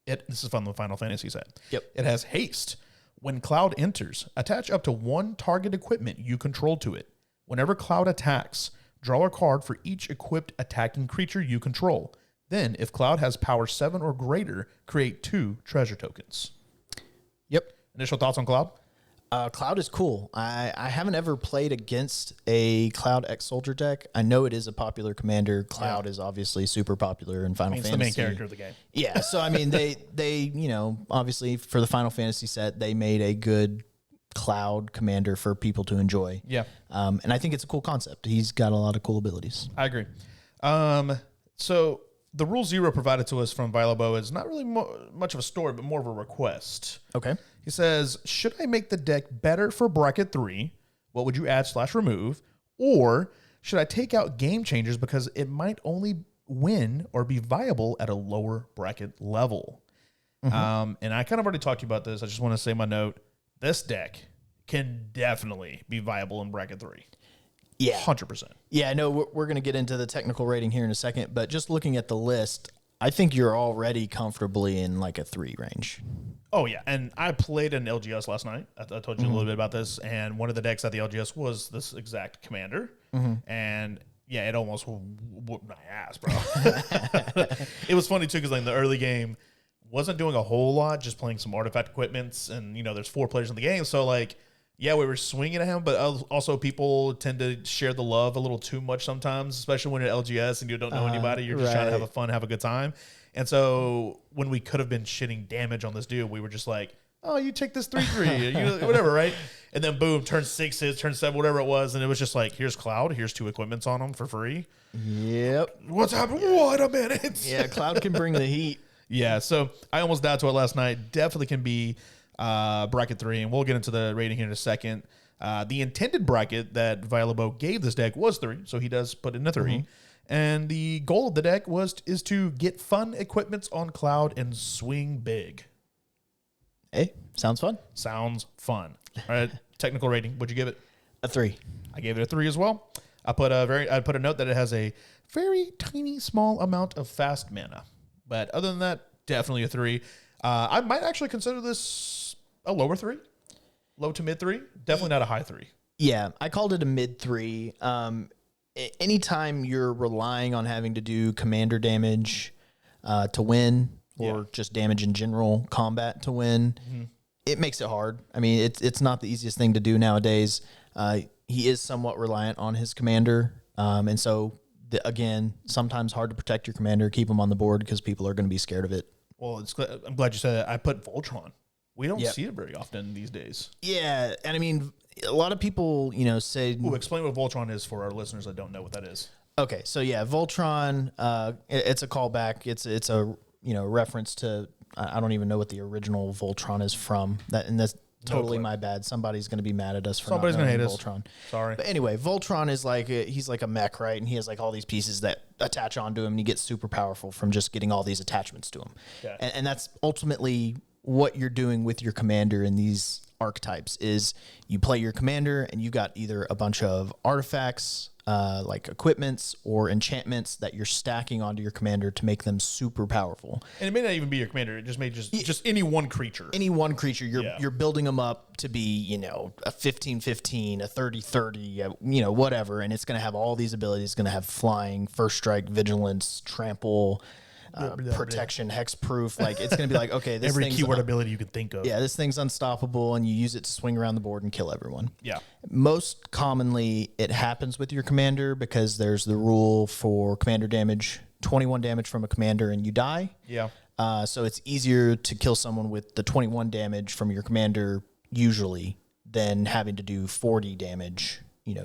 This is from the Final Fantasy set. Yep. It has haste. When Cloud enters, attach up to 1 target equipment you control to it. Whenever Cloud attacks, draw a card for each equipped attacking creature you control. Then, if Cloud has power 7 or greater, create 2 treasure tokens. Yep. Initial thoughts on Cloud? Cloud is cool. I haven't ever played against a Cloud X Soldier deck. I know it is a popular commander. Cloud is obviously super popular in Final Fantasy. It's the main character of the game. Yeah, so I mean, they obviously for the Final Fantasy set, they made a good Cloud commander for people to enjoy. Yeah. And I think it's a cool concept. He's got a lot of cool abilities. I agree. So the Rule Zero provided to us from Violabo is not really much of a story, but more of a request. Okay. He says, should I make the deck better for bracket 3? What would you add /remove? Or should I take out game changers because it might only win or be viable at a lower bracket level? And I kind of already talked to you about this. I just want to say my note. This deck can definitely be viable in bracket 3. Yeah. 100%. Yeah, I know we're going to get into the technical rating here in a second, but just looking at the list, I think you're already comfortably in like a 3 range. Oh, yeah. And I played an LGS last night. I told you a little bit about this. And one of the decks at the LGS was this exact commander. And yeah, it almost whooped my ass, bro. It was funny, too, because like in the early game, wasn't doing a whole lot, just playing some artifact equipments. And, you know, there's 4 players in the game. So, like, yeah, we were swinging at him, but also people tend to share the love a little too much sometimes, especially when you're at LGS and you don't know anybody. You're just trying to have a fun, have a good time. And so when we could have been shitting damage on this dude, we were just like, oh, you take this 3/3, whatever, right? And then boom, turn 6 hits, turn 7, whatever it was. And it was just like, here's Cloud, here's 2 equipments on him for free. Yep. What's happening? What a minute. Yeah, Cloud can bring the heat. Yeah, so I almost died to it last night. Definitely can be bracket 3, and we'll get into the rating here in a second. The intended bracket that Vilabo gave this deck was 3, so he does put in a 3. And the goal of the deck is to get fun equipments on Cloud and swing big. Hey, sounds fun. Sounds fun. All right, technical rating, what'd you give it? A 3. I gave it a 3 as well. I put a note that it has a very tiny, small amount of fast mana. But other than that, definitely a 3. I might actually consider this a lower 3, low to mid 3. Definitely not a high 3. Yeah, I called it a mid 3. Anytime you're relying on having to do commander damage to win, or just damage in general combat to win, it makes it hard. I mean, it's not the easiest thing to do nowadays. He is somewhat reliant on his commander, and so again, sometimes hard to protect your commander, keep him on the board because people are going to be scared of it. Well, I'm glad you said that. I put Voltron. We don't see it very often these days. Yeah, and I mean, a lot of people, say... Ooh, explain what Voltron is for our listeners that don't know what that is. Okay, so yeah, Voltron, it's a callback. It's a reference to... I don't even know what the original Voltron is from. That's totally my bad. Somebody's going to be mad at us for Somebody's not knowing gonna hate Voltron. Sorry. But anyway, Voltron is like he's like a mech, right? And he has like all these pieces that attach onto him, and he gets super powerful from just getting all these attachments to him. Yeah. And that's ultimately what you're doing with your commander in these archetypes is you play your commander and you got either a bunch of artifacts, like equipments or enchantments that you're stacking onto your commander to make them super powerful. And it may not even be your commander. It just may just any one creature. Any one creature, you're building them up to be, a 15/15, a 30/30, whatever. And it's going to have all these abilities. It's going to have flying, first strike, vigilance, trample, protection, hexproof. Like it's going to be like, okay, this every thing's keyword ability you could think of. Yeah, this thing's unstoppable, and you use it to swing around the board and kill everyone. Yeah. Most commonly, it happens with your commander because there's the rule for commander damage, 21 damage from a commander, and you die. Yeah. So it's easier to kill someone with the 21 damage from your commander usually than having to do 40 damage,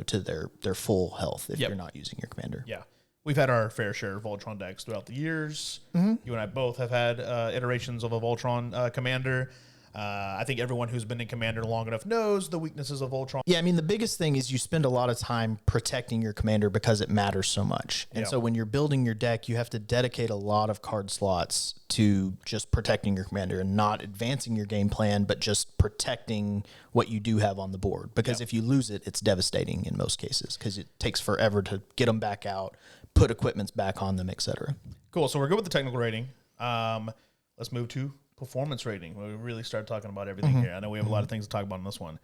to their full health if you're not using your commander. Yeah. We've had our fair share of Voltron decks throughout the years. You and I both have had iterations of a Voltron commander. I think everyone who's been in Commander long enough knows the weaknesses of Voltron. Yeah, I mean, the biggest thing is you spend a lot of time protecting your commander because it matters so much. And so when you're building your deck, you have to dedicate a lot of card slots to just protecting your commander and not advancing your game plan, but just protecting what you do have on the board. Because if you lose it, it's devastating in most cases because it takes forever to get them back out, put equipments back on them, etc. Cool. So we're good with the technical rating. Let's move to performance rating. We really start talking about everything here. I know we have a lot of things to talk about in this one.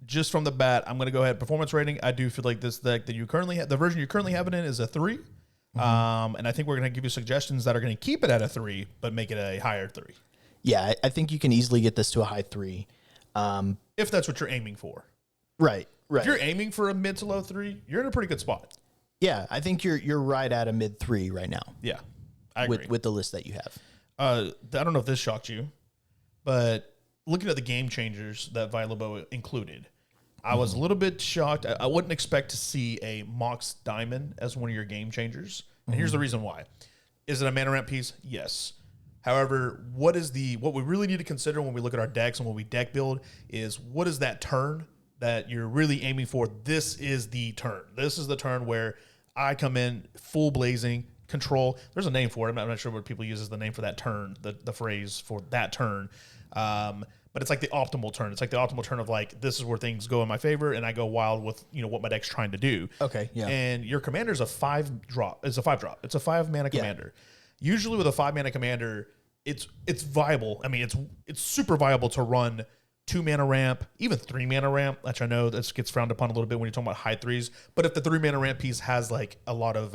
Just from the bat, I'm going to go ahead. Performance rating. I do feel like this deck that you currently have, the version you currently have it in, is a 3. And I think we're going to give you suggestions that are going to keep it at a 3, but make it a higher 3. Yeah, I think you can easily get this to a high 3. If that's what you're aiming for. Right. If you're aiming for a mid to low 3, you're in a pretty good spot. Yeah, I think you're right at a mid 3 right now. Yeah, I agree. With the list that you have. I don't know if this shocked you, but looking at the game changers that Vilabo included, I was a little bit shocked. I wouldn't expect to see a Mox Diamond as one of your game changers. And here's the reason why. Is it a mana ramp piece? Yes. However, what we really need to consider when we look at our decks and when we deck build is what does that turn that you're really aiming for, this is the turn. This is the turn where I come in full blazing control. There's a name for it. I'm not sure what people use as the name for that turn, the phrase for that turn. But it's like the optimal turn. It's like the optimal turn of like, this is where things go in my favor, and I go wild with, you know, what my deck's trying to do. Okay, yeah. And your commander's a 5-drop. It's a 5-drop. It's a 5-mana commander. Usually with a 5-mana commander, it's viable. I mean, it's super viable to run 2-mana ramp, even 3-mana ramp, which I know that gets frowned upon a little bit when you're talking about high threes. But if the 3-mana ramp piece has like a lot of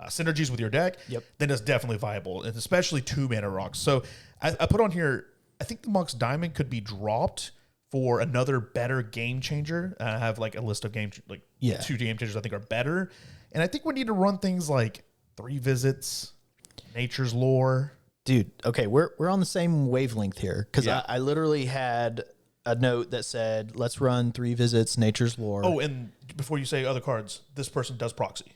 synergies with your deck, then it's definitely viable, and especially 2-mana rocks. So I put on here, I think the Monk's Diamond could be dropped for another better game changer. I have like a list of 2 game changers I think are better. And I think we need to run things like 3 visits, Nature's Lore. Dude, okay, we're on the same wavelength here, because I literally had a note that said, let's run 3 visits, Nature's Lore. Oh, and before you say other cards, this person does proxy.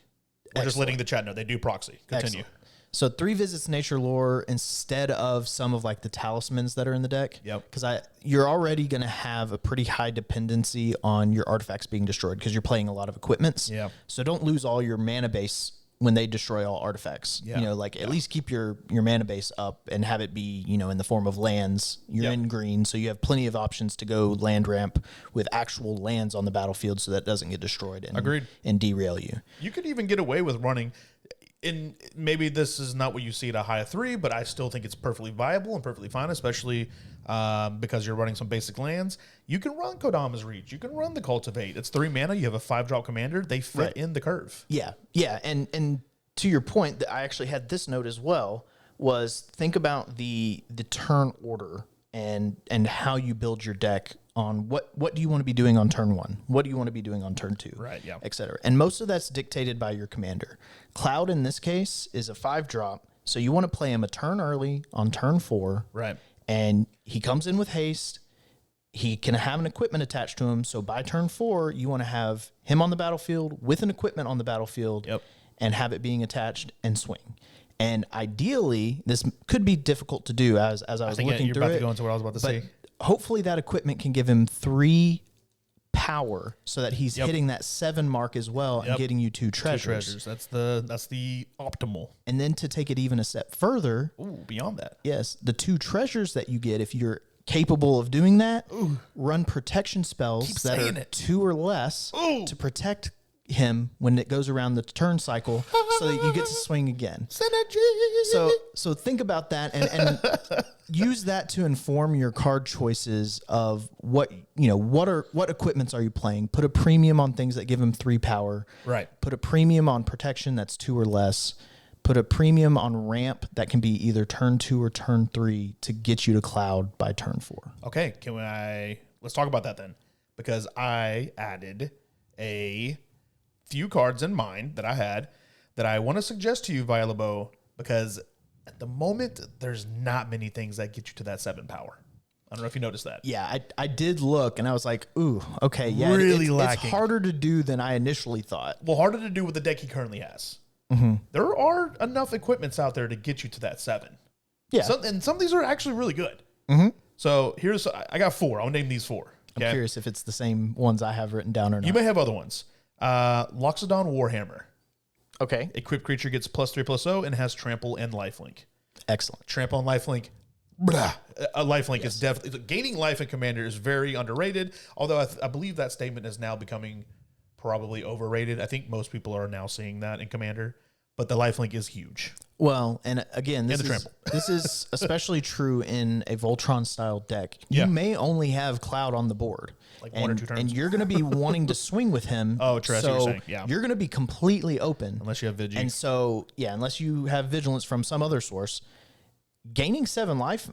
We're just letting the chat know they do proxy. Continue. Excellent. So 3 visits Nature Lore instead of some of like the talismans that are in the deck. Yep. Because you're already going to have a pretty high dependency on your artifacts being destroyed because you're playing a lot of equipments. Yeah. So don't lose all your mana base when they destroy all artifacts. Yeah. You know, like at least keep your mana base up and have it be, you know, in the form of lands. You're in green, so you have plenty of options to go land ramp with actual lands on the battlefield so that doesn't get destroyed and derail you. You could even get away with running. And maybe this is not what you see at a high 3, but I still think it's perfectly viable and perfectly fine, especially because you're running some basic lands. You can run Kodama's Reach. You can run the Cultivate. It's 3 mana. You have a 5-drop commander. They fit in the curve. Yeah, yeah. And to your point, that I actually had this note as well, was think about the turn order and how you build your deck on what do you want to be doing on turn 1? What do you want to be doing on turn 2? Right, yeah. Et cetera. And most of that's dictated by your commander. Cloud, in this case, is a 5-drop, so you want to play him a turn early on turn 4. Right. And he comes in with haste. He can have an equipment attached to him, so by turn 4, you want to have him on the battlefield with an equipment on the battlefield and have it being attached and swing. And ideally, this could be difficult to do as I was looking you're through about it. to go into what I was about to say. Hopefully that equipment can give him 3 power so that he's hitting that 7 mark as well and getting you 2 treasures. That's the optimal. And then to take it even a step further, beyond that. yes, the 2 treasures that you get, if you're capable of doing that, run protection spells that are 2 or less to protect him when it goes around the turn cycle so that you get to swing again. Synergy. So think about that and use that to inform your card choices of what equipments are you playing. Put a premium on things that give him 3 power. Right. Put a premium on protection that's 2 or less. Put a premium on ramp that can be either turn 2 or turn 3 to get you to cloud by turn 4. Okay, let's talk about that then, because I added a few cards in mind that I had that I want to suggest to you, Violabo, because at the moment there's not many things that get you to that 7 power. I don't know if you noticed that. Yeah, I did look and I was like, ooh, okay, yeah, Really it's lacking. harder to do than I initially thought. Well, harder to do with the deck he currently has. There are enough equipments out there to get you to that 7. Yeah, And some of these are actually really good. So I got 4. I'll name these 4. I'm curious if it's the same ones I have written down or not. You may have other ones. Loxodon Warhammer. Okay. Equipped creature gets +3/+0 and has trample and lifelink. Excellent. Trample and lifelink. A lifelink is definitely gaining life in Commander is very underrated. Although I believe that statement is now becoming probably overrated. I think most people are now seeing that in Commander, but the lifelink is huge. Well, and again, this is especially true in a Voltron style deck. You may only have Cloud on the board, like 1 or 2 turns, and you're going to be wanting to swing with him. Oh, true. So you're saying. Yeah. You're going to be completely open unless you have Vigi. And so, unless you have vigilance from some other source, gaining 7 life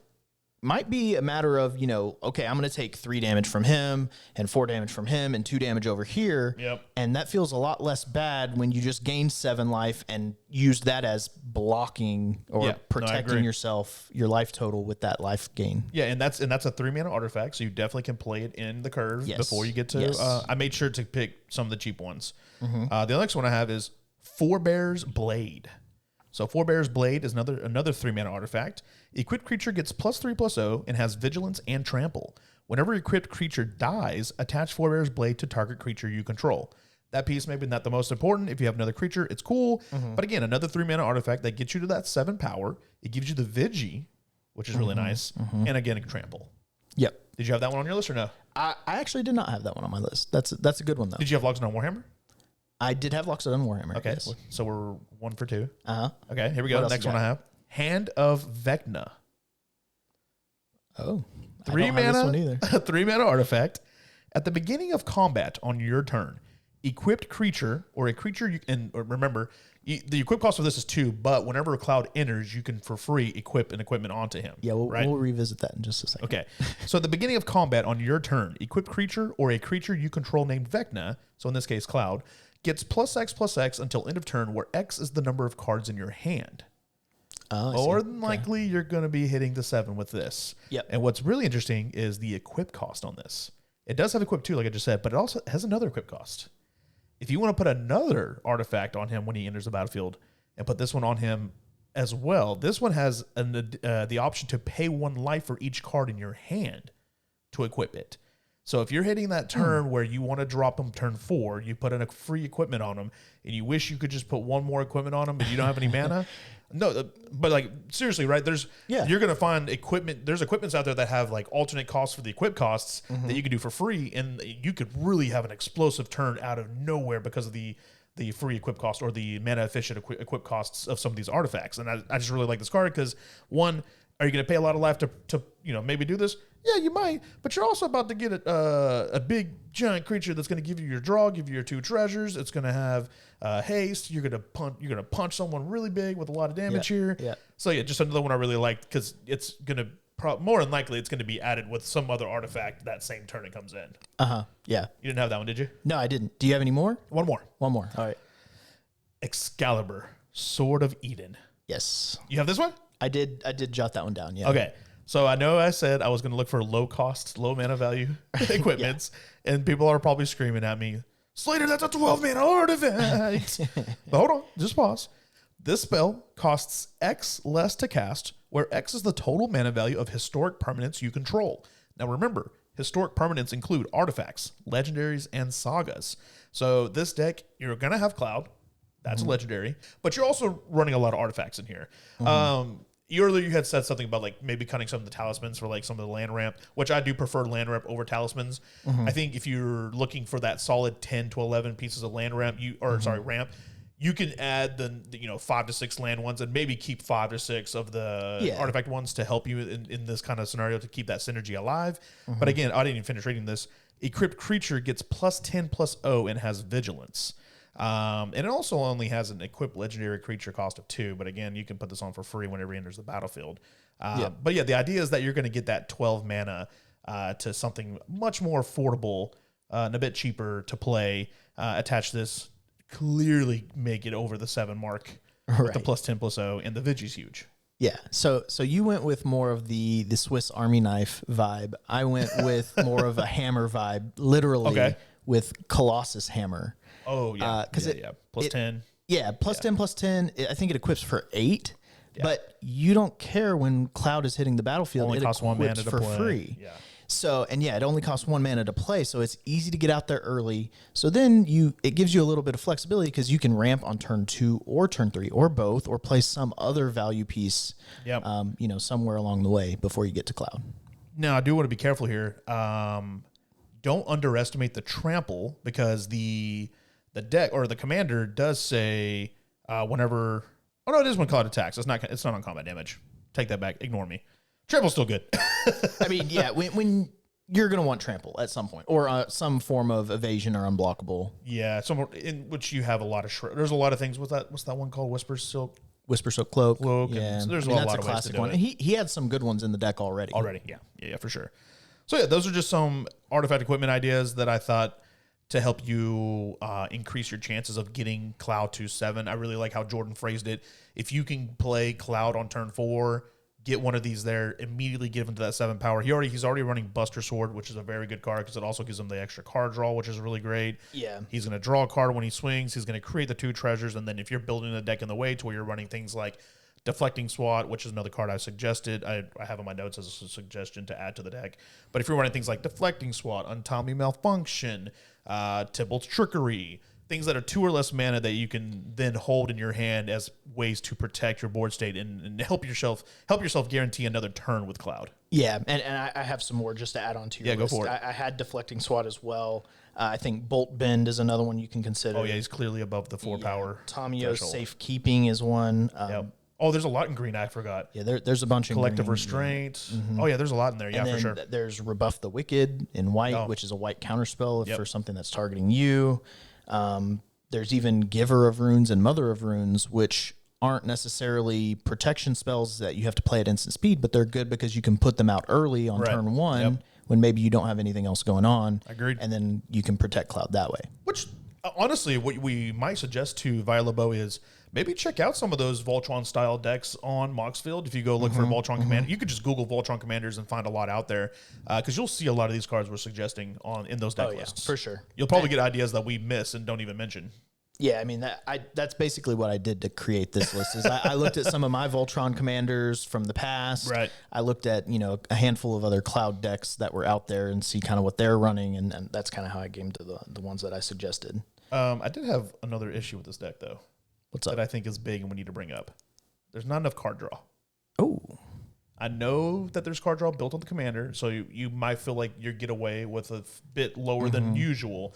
might be a matter of, okay, I'm going to take 3 damage from him and 4 damage from him and 2 damage over here. Yep. And that feels a lot less bad when you just gain 7 life and use that as blocking or protecting yourself, your life total with that life gain. Yeah, and that's a 3-mana artifact, so you definitely can play it in the curve before you get to. I made sure to pick some of the cheap ones. The next one I have is Forebear's Blade. So Forebear's Blade is another 3-mana artifact. Equipped creature gets +3/+0 and has vigilance and trample. Whenever a equipped creature dies, attach Forebear's Blade to target creature you control. That piece maybe not the most important. If you have another creature, it's cool. But again, another 3 mana artifact that gets you to that 7 power. It gives you the Vigi, which is really nice. And again, a trample. Yep. Did you have that one on your list or no? I actually did not have that one on my list. That's a good one though. Did you have Logs on Warhammer? I did have Loxodon Warhammer. Okay, Yes. so we're 1 for 2. Uh-huh. Okay, here we go. What else Next you one I got? have. Hand of Vecna. Oh. 3 I don't have this one mana, either. 3 mana artifact. At the beginning of combat on your turn, equipped creature or a creature or remember, the equip cost of this is 2, but whenever a cloud enters, you can for free equip an equipment onto him. Yeah, right? we'll revisit that in just a second. Okay. So at the beginning of combat on your turn, equipped creature or a creature you control named Vecna, so in this case Cloud, gets +X until end of turn, where X is the number of cards in your hand. Oh, I More see. than likely, you're going to be hitting the 7 with this. Yep. And what's really interesting is the equip cost on this. It does have equip 2, like I just said, but it also has another equip cost. If you want to put another artifact on him when he enters the battlefield and put this one on him as well, this one has the option to pay 1 life for each card in your hand to equip it. So if you're hitting that turn where you want to drop him turn 4, you put in a free equipment on him, and you wish you could just put 1 more equipment on him, but you don't have any mana. No, but like seriously, right? You're gonna find equipment. There's equipments out there that have like alternate costs for the equip costs that you can do for free, and you could really have an explosive turn out of nowhere because of the free equip cost or the mana efficient equip costs of some of these artifacts. And I just really like this card because, one, are you going to pay a lot of life to maybe do this? Yeah, you might, but you're also about to get a big giant creature that's going to give you your draw, give you your 2 treasures. It's going to have haste. You're going to punch someone really big with a lot of damage here. Yeah. So yeah, just another one I really liked because it's going to more than likely it's going to be added with some other artifact that same turn it comes in. Yeah. You didn't have that one, did you? No, I didn't. Do you have any more? One more. One more. All right. Excalibur, Sword of Eden. Yes. You have this one? I did jot that one down. Yeah. Okay. So I know I said I was going to look for low cost, low mana value equipments, and people are probably screaming at me, Slaytyr, that's a 12 mana artifact. But hold on, just pause. This spell costs X less to cast, where X is the total mana value of historic permanents you control. Now remember, historic permanents include artifacts, legendaries, and sagas. So this deck, you're going to have Cloud. That's a legendary. But you're also running a lot of artifacts in here. Earlier you had said something about like maybe cutting some of the talismans for like some of the land ramp, which I do prefer land ramp over talismans. I think if you're looking for that solid 10 to 11 pieces of land ramp, ramp, you can add the 5 to 6 land ones and maybe keep 5 to 6 of the artifact ones to help you in this kind of scenario to keep that synergy alive. But again, I didn't even finish reading this. Equipped creature gets +10/+0 and has vigilance. And it also only has an equipped legendary creature cost of 2, but again, you can put this on for free whenever he enters the battlefield. But yeah, the idea is that you're going to get that 12 mana to something much more affordable and a bit cheaper to play. Attach this, clearly make it over the 7 mark with the +10/+0, and the Vigi's huge. Yeah. So you went with more of the Swiss Army knife vibe. I went with more of a hammer vibe, literally with Colossus Hammer. Oh, yeah. Because +10. Yeah, +10/+10. I think it equips for 8, but you don't care when Cloud is hitting the battlefield. Only it costs 1 mana equips to for play. free. Yeah. So, and yeah, it only costs 1 mana to play, so it's easy to get out there early. So then it gives you a little bit of flexibility because you can ramp on turn 2 or turn 3 or both, or play some other value piece, somewhere along the way before you get to Cloud. Now, I do want to be careful here. Don't underestimate the trample because the deck or the commander does say whenever. Oh no, it is when Cloud attacks. It's not on combat damage. Take that back. Ignore me. Trample's still good. I mean, yeah, when you're gonna want trample at some point, or some form of evasion or unblockable. Yeah, somewhere in which you have a lot of there's a lot of things. What's that one called? Whisper Silk Cloak. Yeah, so there's a lot that's of a ways classic to do one. it. And he had some good ones in the deck already. Yeah, for sure. So yeah, those are just some artifact equipment ideas that I thought to help you increase your chances of getting Cloud to 7. I really like how Jordan phrased it. If you can play Cloud on turn 4, get one of these there, immediately give him to that 7 power. He's already running Buster Sword, which is a very good card because it also gives him the extra card draw, which is really great. Yeah. He's going to draw a card when he swings. He's going to create the 2 treasures, and then if you're building a deck in the way to where you're running things like Deflecting Swat, which is another card I suggested. I have on my notes as a suggestion to add to the deck. But if you're running things like Deflecting Swat, Untimely Malfunction, Tybalt's Trickery, things that are 2 or less mana that you can then hold in your hand as ways to protect your board state and help yourself guarantee another turn with Cloud. Yeah, and I have some more just to add on to your list. Go for it. I had Deflecting Swat as well. I think Bolt Bend is another one you can consider. Oh, yeah, he's clearly above the 4 power. Tamiyo's threshold. Safekeeping is one. Oh, there's a lot in green. I forgot. Yeah, there's a bunch in Collective green. Restraint. Oh, yeah, there's a lot in there. Yeah, And for then sure. there's Rebuff the Wicked in white, which is a white counterspell for something that's targeting you. There's even Giver of Runes and Mother of Runes, which aren't necessarily protection spells that you have to play at instant speed, but they're good because you can put them out early on turn 1 when maybe you don't have anything else going on. Agreed. And then you can protect Cloud that way. Which, honestly, what we might suggest to Violabo is maybe check out some of those Voltron-style decks on Moxfield. If you go look for Voltron Commander, you could just Google Voltron Commanders and find a lot out there because you'll see a lot of these cards we're suggesting in those deck lists. For sure. You'll probably get ideas that we miss and don't even mention. Yeah, I mean that's basically what I did to create this list. Is I looked at some of my Voltron commanders from the past. Right. I looked at a handful of other Cloud decks that were out there and see kind of what they're running, and that's kind of how I came to the ones that I suggested. I did have another issue with this deck though. What's up? That I think is big and we need to bring up. There's not enough card draw. Oh. I know that there's card draw built on the commander, so you might feel like you get away with a bit lower than usual.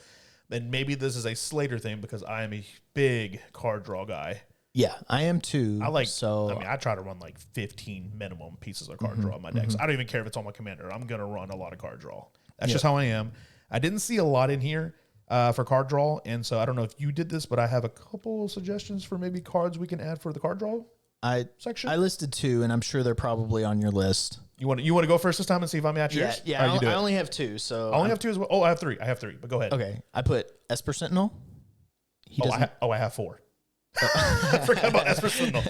And maybe this is a Slaytyr thing because I am a big card draw guy. Yeah, I am too. I try to run like 15 minimum pieces of card draw in my decks. I don't even care if it's on my commander. I'm going to run a lot of card draw. That's just how I am. I didn't see a lot in here for card draw, and so I don't know if you did this, but I have a couple of suggestions for maybe cards we can add for the card draw section. I listed 2, and I'm sure they're probably on your list. You want to go first this time and see if I'm at yours? Yeah. I only have 2, so I only have 2 as well. Oh, I have 3. But go ahead. Okay, I put Esper Sentinel. I have 4. I forgot about Esper Sentinel.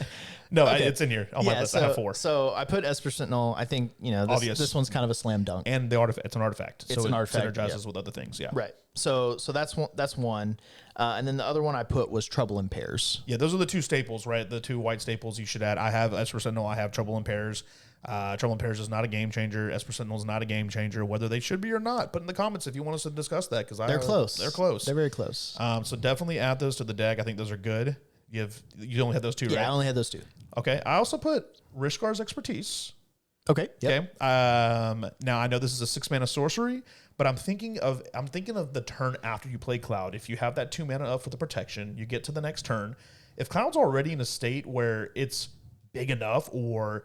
No, it's in here on my list. I have 4. So I put Esper Sentinel. I think this one's kind of a slam dunk. And the artifact, it's an artifact. It's an artifact. It synergizes with other things. Yeah. Right. So that's one. And then the other one I put was Trouble in Pairs. Yeah, those are the 2 staples, right? The 2 white staples you should add. I have Esper Sentinel. I have Trouble in Pairs. Trouble in Pairs is not a game changer. Esper Sentinel is not a game changer. Whether they should be or not, put in the comments if you want us to discuss that because they're close. They're close. They're very close. So definitely add those to the deck. I think those are good. You only have those 2, right? Yeah, I only had those 2. Okay. I also put Rishkar's Expertise. Okay. Yep. Okay. Now I know this is a 6 mana sorcery, but I'm thinking of the turn after you play Cloud. If you have that 2 mana up for the protection, you get to the next turn. If Cloud's already in a state where it's big enough, or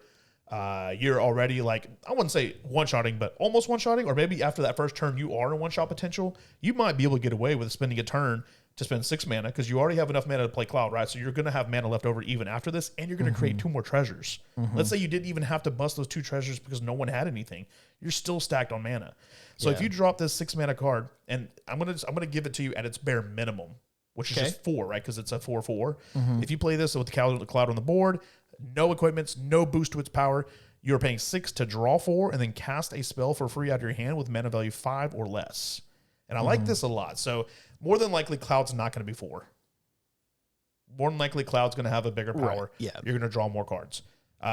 you're already like, I wouldn't say one-shotting, but almost one-shotting, or maybe after that first turn you are in one-shot potential, you might be able to get away with spending a turn to spend 6 mana because you already have enough mana to play Cloud, right? So you're going to have mana left over even after this, and you're going to create 2 more treasures. Let's say you didn't even have to bust those 2 treasures because no one had anything. You're still stacked on mana. So if you drop this 6 mana card, and I'm gonna give it to you at its bare minimum, which is just 4, right? Because it's a 4/4. If you play this with the Cloud on the board, no equipments, no boost to its power, you're paying 6 to draw 4 and then cast a spell for free out of your hand with mana value 5 or less. And I like this a lot. So more than likely, Cloud's not going to be 4. More than likely, Cloud's going to have a bigger power. Right. Yeah. You're going to draw more cards.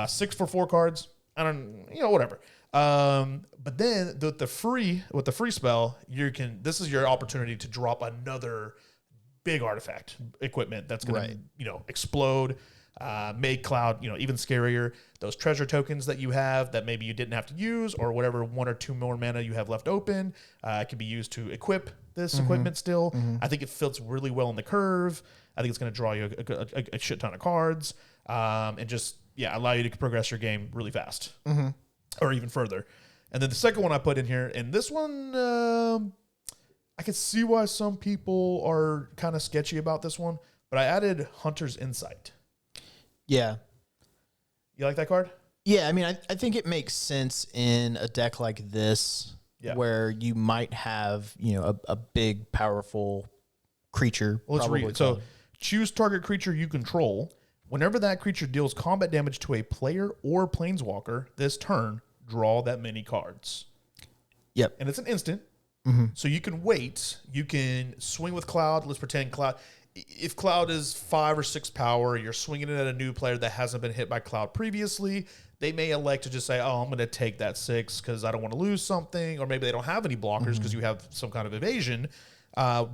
6 for 4 cards. Whatever. But then with the free spell, this is your opportunity to drop another big artifact equipment that's going to explode. Make Cloud, even scarier. Those treasure tokens that you have that maybe you didn't have to use, or whatever 1 or 2 more mana you have left open, can be used to equip this equipment still. I think it fits really well in the curve. I think it's going to draw you a shit ton of cards, and just allow you to progress your game really fast, or even further. And then the second one I put in here, and this one, I can see why some people are kind of sketchy about this one, but I added Hunter's Insight. Yeah. You like that card? Yeah, I mean, I think it makes sense in a deck like this where you might have, a big, powerful creature. Well, let's read it. So, choose target creature you control. Whenever that creature deals combat damage to a player or planeswalker this turn, draw that many cards. Yep. And it's an instant. So you can wait. You can swing with Cloud. Let's pretend Cloud. if Cloud is 5 or 6 power, you're swinging it at a new player that hasn't been hit by Cloud previously, they may elect to just say, oh, I'm going to take that 6 because I don't want to lose something, or maybe they don't have any blockers because you have some kind of evasion.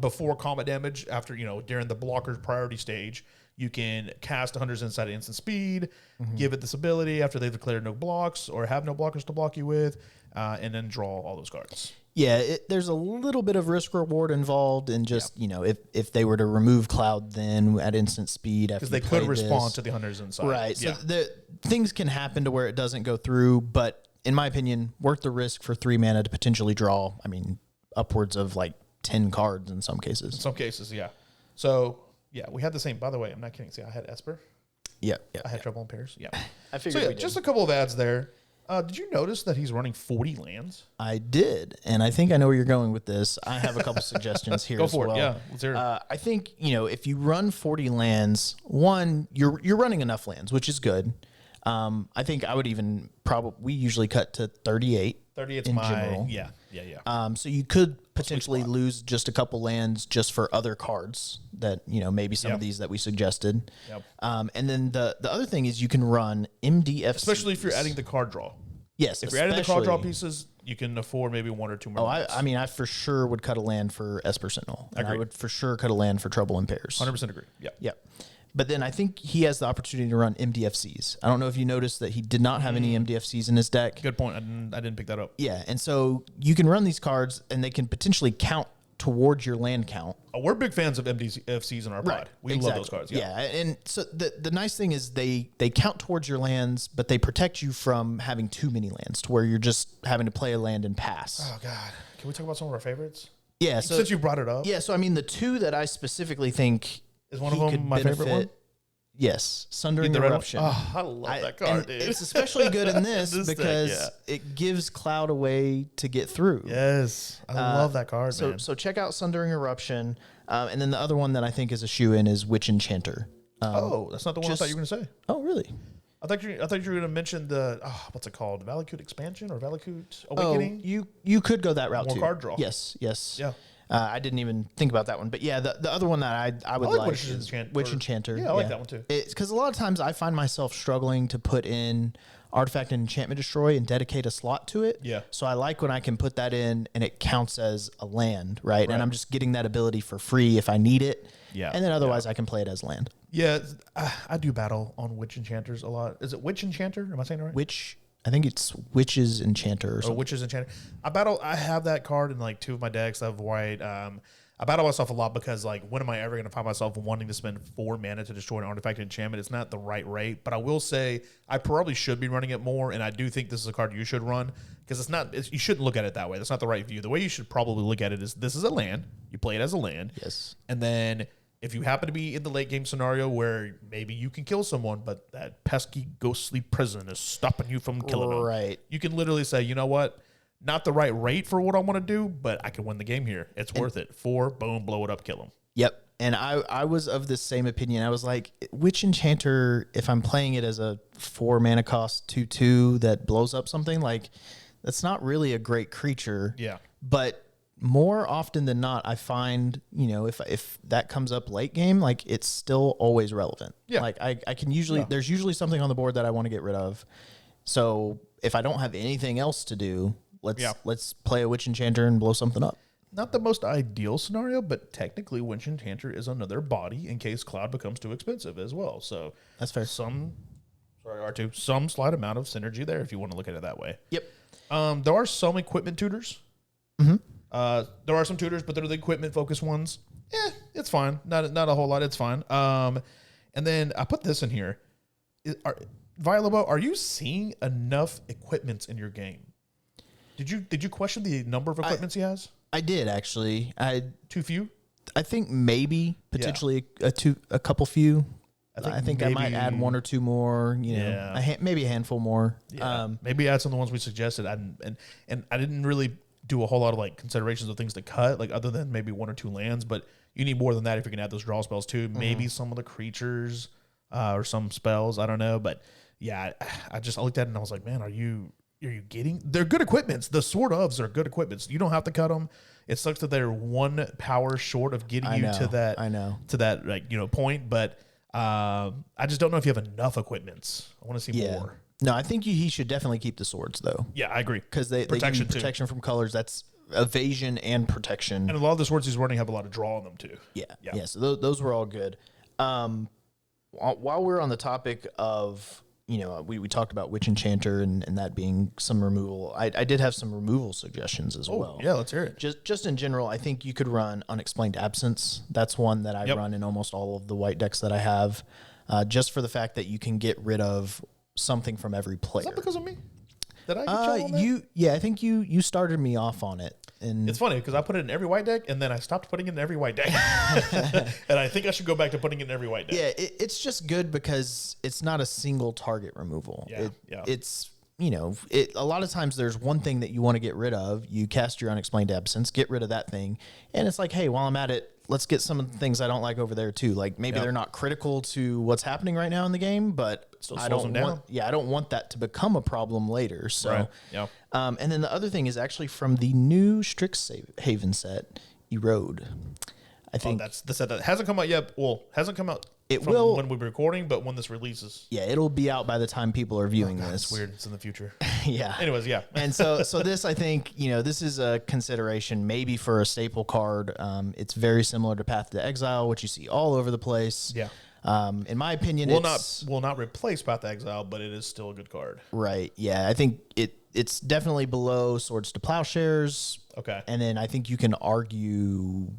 Before combat damage, after, during the blocker's priority stage, you can cast 100's Insight at instant speed, give it this ability after they've declared no blocks or have no blockers to block you with, and then draw all those cards. Yeah, there's a little bit of risk reward involved in just, if they were to remove Cloud then at instant speed. Because they could respond to the 100's Insight. Right. So things can happen to where it doesn't go through, but in my opinion, worth the risk for 3 mana to potentially draw, upwards of like 10 cards in some cases. In some cases, yeah. So, yeah, we had the same. By the way, I'm not kidding. See, I had Esper. Yeah. I had Trouble in Pairs. Yeah. I figured we did. Just a couple of ads there. Did you notice that he's running 40 lands? I did, and I think I know where you're going with this. I have a couple suggestions here as well. Go for it, yeah. Let's hear it. I think, if you run 40 lands, one, you're running enough lands, which is good. I think I would even we usually cut to 38. 38's in general. Yeah. So you could potentially lose just a couple lands just for other cards that, maybe some of these that we suggested. Yep. And then the other thing is you can run MDF. Especially if you're adding the card draw. Yes. If you're adding the card draw pieces, you can afford maybe 1 or 2 more. I for sure would cut a land for Esper Sentinel. And I would for sure cut a land for Trouble in Pairs. 100% agree. Yeah. Yep. But then I think he has the opportunity to run MDFCs. I don't know if you noticed that he did not have any MDFCs in his deck. Good point. I didn't pick that up. Yeah, and so you can run these cards, and they can potentially count towards your land count. We're big fans of MDFCs in our pod. We love those cards. Yeah, and so the nice thing is they count towards your lands, but they protect you from having too many lands to where you're just having to play a land and pass. Oh, God. Can we talk about some of our favorites? Yeah. So, since you brought it up. Yeah, so the 2 that I specifically think... Is one of them my favorite one? Yes, Sundering Eruption. Oh, I love that card, dude. It's especially good in this because it gives Cloud a way to get through. Yes, I love that card, man. So check out Sundering Eruption. And then the other one that I think is a shoe-in is Witch Enchanter. That's not the one I thought you were going to say. Oh, really? I thought you were going to mention the, what's it called? Valakut Expansion or Valakut Awakening? Oh, you could go that route too. More card draw. Yes. Yeah. I didn't even think about that one, but yeah, the other one that I would like is Witch Enchanter. Yeah, I like that one too. It's because a lot of times I find myself struggling to put in Artifact and Enchantment Destroy and dedicate a slot to it. Yeah. So I like when I can put that in and it counts as a land, right? And I'm just getting that ability for free if I need it. Yeah. And then otherwise I can play it as land. Yeah, I do battle on Witch Enchanters a lot. Is it Witch Enchanter? Am I saying it right? I think it's Witch's Enchanter or something. Witch's Enchanter. I have that card in like 2 of my decks. I have white. I battle myself a lot because like when am I ever going to find myself wanting to spend 4 mana to destroy an artifact and enchantment? It's not the right rate, but I will say I probably should be running it more, and I do think this is a card you should run because you shouldn't look at it that way. That's not the right view. The way you should probably look at it is this is a land. You play it as a land. Yes. And then if you happen to be in the late game scenario where maybe you can kill someone, but that pesky ghostly prison is stopping you from killing them. Right. You can literally say, you know what? Not the right rate for what I want to do, but I can win the game here. It's worth it. 4, boom, blow it up, kill him. Yep. And I was of the same opinion. I was like, Witch Enchanter, if I'm playing it as a 4 mana cost 2/2 that blows up something, like that's not really a great creature. Yeah. But more often than not, I find, if that comes up late game, like it's still always relevant. Yeah. Like I can usually, there's usually something on the board that I want to get rid of. So if I don't have anything else to do, let's play a Witch Enchanter and blow something up. Not the most ideal scenario, but technically Witch Enchanter is another body in case Cloud becomes too expensive as well. So that's fair. Some slight amount of synergy there if you want to look at it that way. Yep. There are some equipment tutors. Mm-hmm. There are some tutors, but they're the equipment focused ones. It's fine. Not a whole lot. It's fine. And then I put this in here. Violobo, are you seeing enough equipments in your game? Did you question the number of equipments he has? I did actually. Too few? I think maybe potentially a couple few. I think I might add 1 or 2 more. Maybe a handful more. Yeah. Maybe add some of the ones we suggested. And I didn't really do a whole lot of like considerations of things to cut, like other than maybe 1 or 2 lands. But you need more than that if you can add those draw spells too. Maybe some of the creatures or some spells. I don't know, but yeah, I looked at it and I was like, man, are you are you getting? They're good equipments. The sword ofs are good equipments. You don't have to cut them. It sucks that they're one power short of getting you to that. I know. To that point, but I just don't know if you have enough equipments. I want to see more. No, I think he should definitely keep the swords though. Yeah, I agree. Because they give you protection from colors. That's evasion and protection. And a lot of the swords he's running have a lot of draw on them too. Yeah. So those were all good. While we're on the topic of, we talked about Witch Enchanter and that being some removal. I did have some removal suggestions as well. Yeah, let's hear it. Just in general, I think you could run Unexplained Absence. That's one that I run in almost all of the white decks that I have, just for the fact that you can get rid of something from every player. Is that because of me? Did I get you on that? Yeah, I think you started me off on it. And it's funny because I put it in every white deck, and then I stopped putting it in every white deck. And I think I should go back to putting it in every white deck. Yeah, it's just good because it's not a single target removal. It's a lot of times there's one thing that you want to get rid of. You cast your Unexplained Absence, get rid of that thing, and it's like, hey, while I'm at it, let's get some of the things I don't like over there too. Like maybe they're not critical to what's happening right now in the game, but I don't want that to become a problem later. So, right. And then the other thing is actually from the new Strixhaven set, Erode. I think that's the set that hasn't come out yet. Well, hasn't come out. It will when we're recording, but when this releases. Yeah, it'll be out by the time people are viewing this. It's weird. It's in the future. Yeah. Anyways, yeah. And so this, I think, this is a consideration maybe for a staple card. It's very similar to Path to Exile, which you see all over the place. Yeah. In my opinion, will not replace Path to Exile, but it is still a good card. Right. Yeah. I think it's definitely below Swords to Plowshares. Okay. And then I think you can argue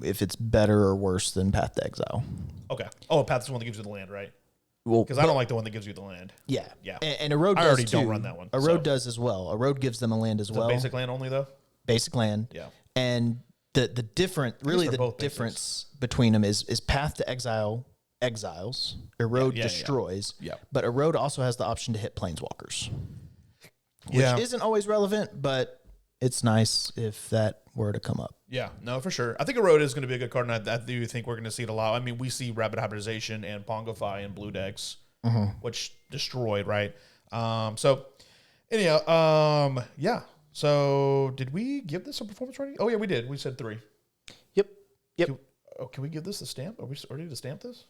if it's better or worse than Path to Exile. Okay. Oh, Path is the one that gives you the land, right? Well, because I don't like the one that gives you the land. Yeah. Yeah. And Erode does I already too. don't run that one. Erode does as well. Erode gives them a land as well. Basic land only though? Basic land. Yeah. And the difference between them is Path to Exile exiles, Erode destroys. Yeah. But Erode also has the option to hit planeswalkers. Which Yeah. isn't always relevant, but it's nice if that were to come up. Yeah, no, for sure. I think Erode is going to be a good card, and I do think we're going to see it a lot. I mean, we see Rapid Hybridization and Pongify in blue decks, which destroyed, right? So, anyhow, yeah. So, did we give this a performance rating? Oh, yeah, we did. We said 3. Yep. Can we give this a stamp? Are we ready to stamp this?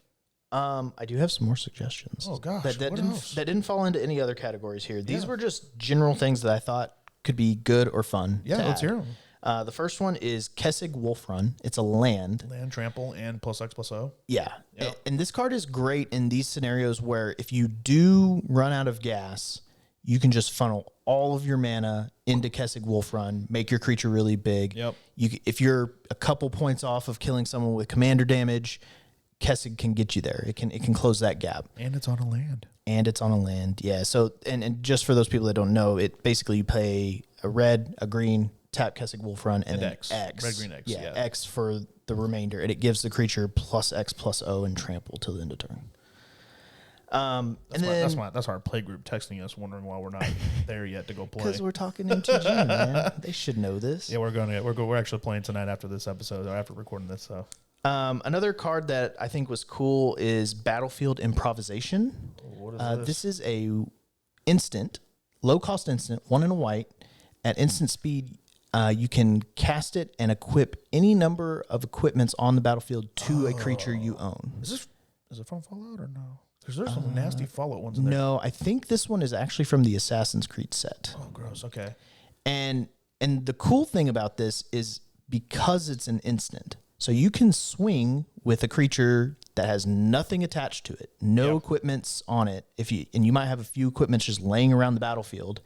I do have some more suggestions. Oh, gosh. That didn't fall into any other categories here. These Yeah. were just general things that I thought could be good or fun. Yeah, let's hear them. The first one is Kessig Wolfrun. It's a land. Land, trample, and +X+O. Yeah. Yep. And this card is great in these scenarios where if you do run out of gas, you can just funnel all of your mana into Kessig Wolfrun, make your creature really big. Yep. If you're a couple points off of killing someone with commander damage, Kessig can get you there. It can close that gap. And it's on a land. Yeah. So and just for those people that don't know, it basically you play a red, a green, tap Kessig Wolfrun, and then X. Red, green, X. Yeah, X for the remainder, and it gives the creature +X+O and trample till the end of turn. That's our play group texting us, wondering why we're not there yet to go play. Because we're talking MTG, man. They should know this. Yeah, we're actually playing tonight after this episode, or after recording this. So, another card that I think was cool is Battlefield Improvisation. What is this? This is a instant, low cost instant, 1 and a white. At instant speed, you can cast it and equip any number of equipments on the battlefield to a creature you own. Is it from Fallout or no? Because there's some nasty Fallout ones in there. No, I think this one is actually from the Assassin's Creed set. Oh, gross. Okay. And the cool thing about this is because it's an instant, so you can swing with a creature that has nothing attached to it, no equipments on it. And you might have a few equipments just laying around the battlefield.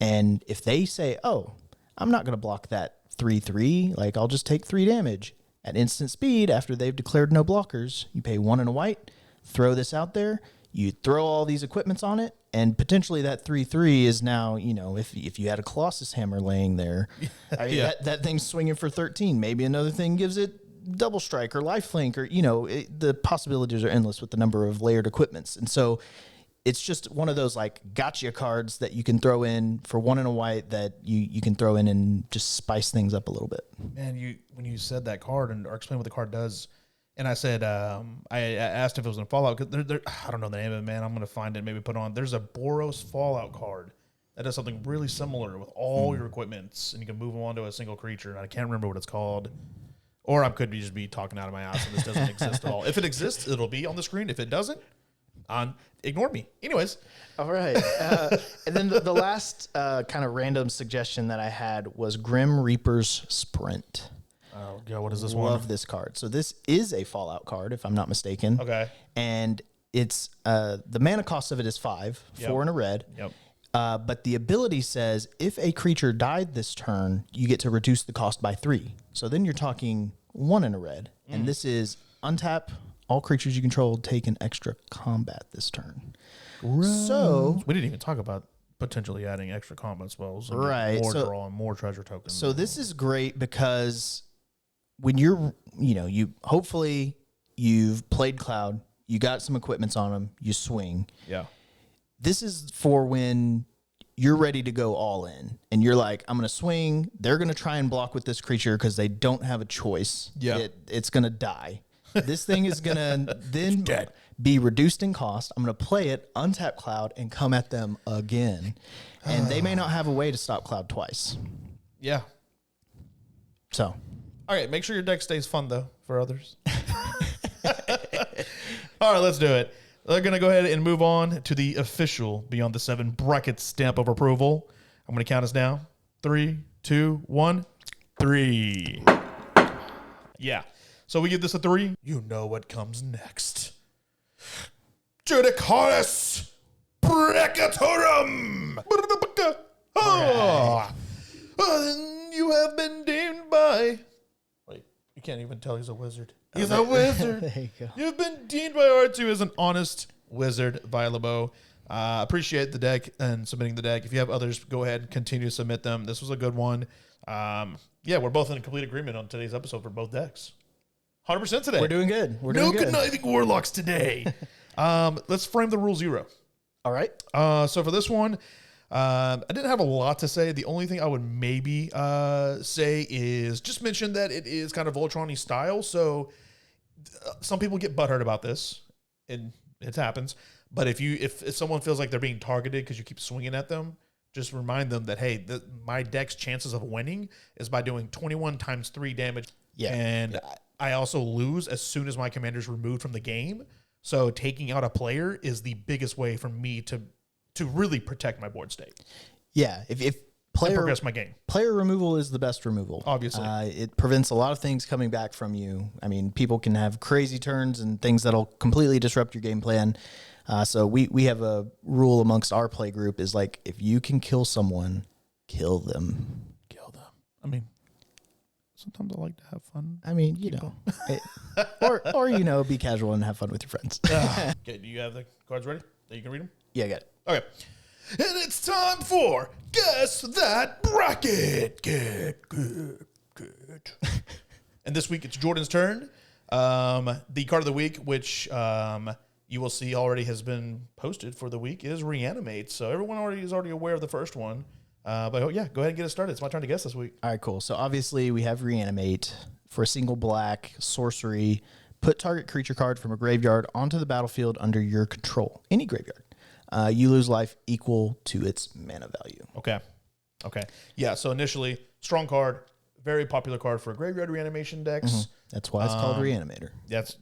And if they say, "Oh, I'm not going to block that 3/3, like I'll just take 3 damage," at instant speed, after they've declared no blockers, you pay 1 and a white, throw this out there, you throw all these equipments on it, and potentially that 3/3 is now, if you had a Colossus Hammer laying there, I mean, that thing's swinging for 13. Maybe another thing gives it double strike or lifelink, or the possibilities are endless with the number of layered equipments. And so it's just one of those like gotcha cards that you can throw in for 1 and a white that you can throw in and just spice things up a little bit. Man, when you said that card or explain what the card does, and I said I asked if it was in Fallout, because I don't know the name of it, man. I'm gonna find it, maybe put on. There's a Boros Fallout card that does something really similar with all your equipments, and you can move them onto a single creature. And I can't remember what it's called. Or I could just be talking out of my ass and this doesn't exist at all. If it exists, it'll be on the screen. If it doesn't, ignore me. Anyways. All right. And then the last kind of random suggestion that I had was Grim Reaper's Sprint. Oh, God, what is this one? Love this card. So this is a Fallout card, if I'm not mistaken. Okay. And it's the mana cost of it is 5, 4 and a red. Yep. But the ability says if a creature died this turn, you get to reduce the cost by 3. So then you're talking 1 and a red. And this is untap. All creatures you control take an extra combat this turn. So we didn't even talk about potentially adding extra combat spells. And right. More draw and more treasure tokens. So this is great because when you're, you hopefully you've played Cloud, you got some equipments on them, you swing. Yeah. This is for when you're ready to go all in and you're like, I'm going to swing. They're going to try and block with this creature because they don't have a choice. Yeah. It's going to die. This thing is going to then be reduced in cost. I'm going to play it, untap Cloud, and come at them again. And they may not have a way to stop Cloud twice. Yeah. So. All right. Make sure your deck stays fun, though, for others. All right. Let's do it. We're going to go ahead and move on to the official Beyond the 7 bracket stamp of approval. I'm going to count us down. 3, 2, 1, 3. Yeah. So we give this a 3. You know what comes next. Judicatus Bracketorum. You have been deemed by... Wait, you can't even tell he's a wizard. He's a wizard. There you go. You've been deemed by R2 as an honest wizard, Vilabo. Appreciate the deck and submitting the deck. If you have others, go ahead and continue to submit them. This was a good one. Yeah, we're both in complete agreement on today's episode for both decks. 100% today. We're doing good. We're no doing good. conniving warlocks today. Let's frame the rule 0. All right. So for this one, I didn't have a lot to say. The only thing I would maybe say is just mention that it is kind of Voltron-y style. So some people get butthurt about this, and it happens. But if someone feels like they're being targeted because you keep swinging at them, just remind them that, hey, my deck's chances of winning is by doing 21 times 3 damage. Yeah. And I also lose as soon as my commander's removed from the game. So taking out a player is the biggest way for me to really protect my board state. Yeah. If and progress my game. Player removal is the best removal. Obviously. It prevents a lot of things coming back from you. I mean, people can have crazy turns and things that'll completely disrupt your game plan. So we have a rule amongst our play group is like, if you can kill someone, kill them. Kill them. I mean, sometimes I like to have fun. I mean, or be casual and have fun with your friends. Okay, do you have the cards ready? That you can read them? Yeah, I got it. Okay. And it's time for Guess That Bracket. Good. And this week it's Jordan's turn. The card of the week, which you will see already has been posted for the week, is Reanimate. So everyone is already aware of the first one. But yeah, go ahead and get it started. It's my turn to guess this week. All right, cool. So obviously we have Reanimate for a single black sorcery. Put target creature card from a graveyard onto the battlefield under your control. Any graveyard. You lose life equal to its mana value. Okay. Yeah, so initially, strong card, very popular card for graveyard reanimation decks. Mm-hmm. That's why it's called Reanimator. That's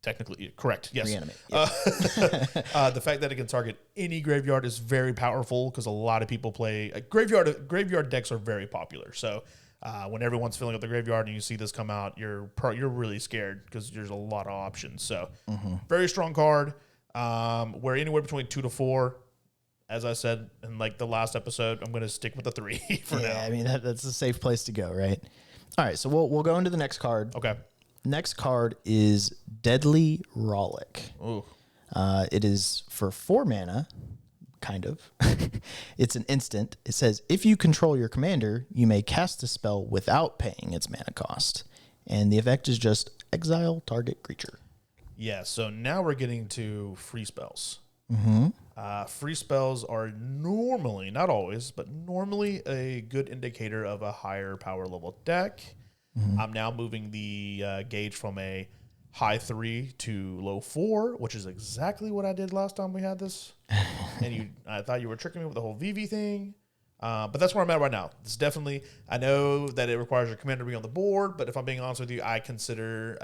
technically correct. Yes. Reanimate. Yeah. The fact that it can target any graveyard is very powerful because a lot of people play graveyard decks are very popular. So when everyone's filling up the graveyard and you see this come out, you're really scared because there's a lot of options. So very strong card. We're anywhere between 2 to 4. As I said in like the last episode, I'm going to stick with the 3 for now. Yeah, I mean that's a safe place to go, right? All right, so we'll go into the next card. Okay. Next card is Deadly Rollick. Ooh. It is for 4 mana, kind of. It's an instant. It says, if you control your commander, you may cast a spell without paying its mana cost. And the effect is just exile target creature. Yeah, so now we're getting to free spells. Mm-hmm. Free spells are normally, not always, but normally a good indicator of a higher power level deck. I'm now moving the gauge from a high 3 to low 4, which is exactly what I did last time we had this. And I thought you were tricking me with the whole VV thing. But that's where I'm at right now. It's definitely, I know that it requires your commander to be on the board, but if I'm being honest with you, I consider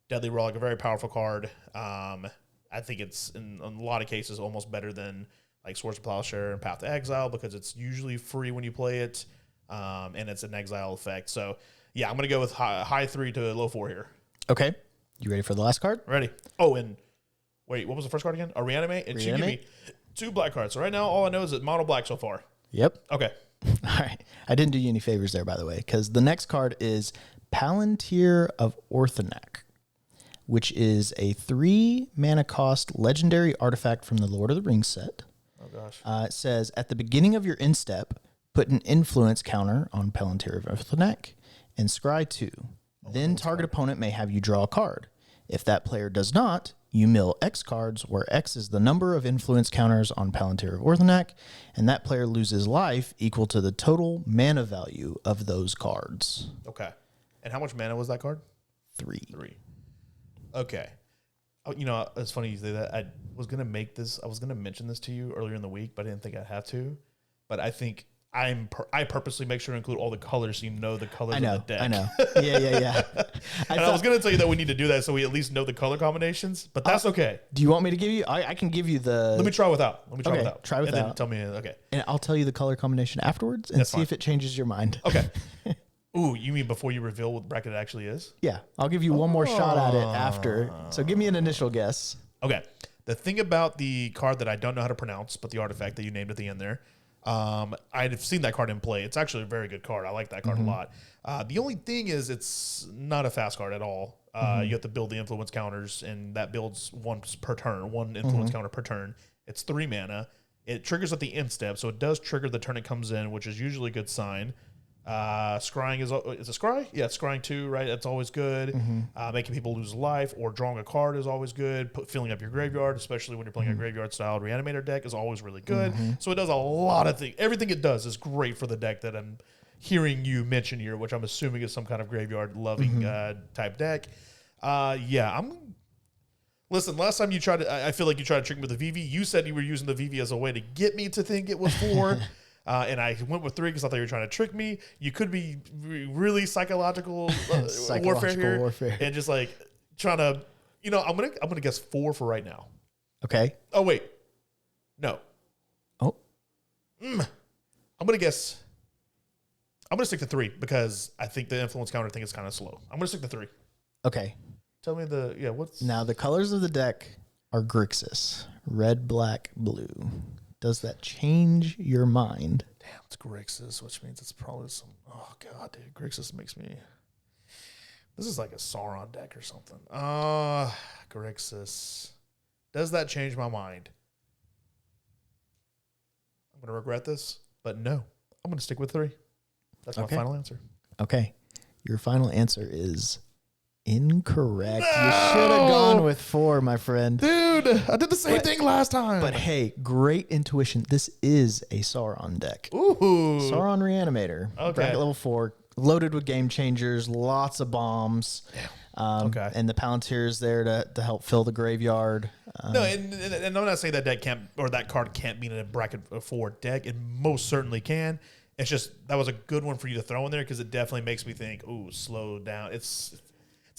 Deadly Relic a very powerful card. I think it's, in a lot of cases, almost better than like Swords of Plowshare and Path to Exile because it's usually free when you play it, and it's an exile effect. So, yeah, I'm going to go with high 3 to low 4 here. Okay. You ready for the last card? Ready. Oh, and wait, what was the first card again? A Reanimate? And she gave me 2 black cards. So right now, all I know is that mono black so far. Yep. Okay. All right. I didn't do you any favors there, by the way, because the next card is Palantir of Orthonac, which is a 3 mana cost legendary artifact from the Lord of the Rings set. Oh, gosh. It says, at the beginning of your instep, put an influence counter on Palantir of Orthonac and scry 2. Then target opponent may have you draw a card. If that player does not, you mill X cards, where X is the number of influence counters on Palantir of Orthonac, and that player loses life equal to the total mana value of those cards. Okay. And how much mana was that card? 3. 3. Okay. Oh, you know, it's funny you say that. I was going to mention this to you earlier in the week, but I didn't think I'd have to. But I think I purposely make sure to include all the colors so you know the colors of the deck. I know. Yeah. I was going to tell you that we need to do that so we at least know the color combinations, but that's okay. Do you want me to give you? I can give you the. Let me try without. Try without. And then tell me, okay. And I'll tell you the color combination afterwards and see if it changes your mind. Okay. Ooh, you mean before you reveal what bracket it actually is? Yeah. I'll give you one more shot at it after. So give me an initial guess. Okay. The thing about the card that I don't know how to pronounce, but the artifact that you named at the end there, I've seen that card in play. It's actually a very good card. I like that card a lot. The only thing is it's not a fast card at all. You have to build the influence counters, and that builds one per turn, one influence counter per turn. It's 3 mana. It triggers at the end step, so it does trigger the turn it comes in, which is usually a good sign. Scrying is it scry? Yeah, it's scrying 2, right? That's always good. Making people lose life or drawing a card is always good. Filling up your graveyard, especially when you're playing a graveyard style reanimator deck, is always really good. So it does a lot of things. Everything it does is great for the deck that I'm hearing you mention here, which I'm assuming is some kind of graveyard loving type deck. Listen, last time you tried to, I feel like you tried to trick me with the VV. You said you were using the VV as a way to get me to think it was 4. And I went with 3 because I thought you were trying to trick me. You could be really psychological warfare here, and just like trying to, I'm gonna guess 4 for right now. Okay. Oh wait, no. Oh. I'm gonna stick to 3 because I think the influence counter thing is kind of slow. I'm gonna stick to 3. Okay. Tell me what's now the colors of the deck are Grixis, red, black, blue. Does that change your mind? Damn, it's Grixis, which means it's probably some. Oh god, dude, Grixis makes me. This is like a Sauron deck or something. Grixis. Does that change my mind? I'm gonna regret this, but no, I'm gonna stick with 3. That's my final answer. Okay, your final answer is incorrect. No! You should have gone with 4, my friend. Dude, I did the same thing last time. But hey, great intuition. This is a Sauron deck. Ooh. Sauron Reanimator. Okay. Bracket level 4. Loaded with game changers. Lots of bombs. Okay. And the Palantir's there to help fill the graveyard. No, and I'm not saying that deck can't, or that card can't be in a bracket 4 deck. It most certainly can. It's just, that was a good one for you to throw in there because it definitely makes me think, ooh, slow down. It's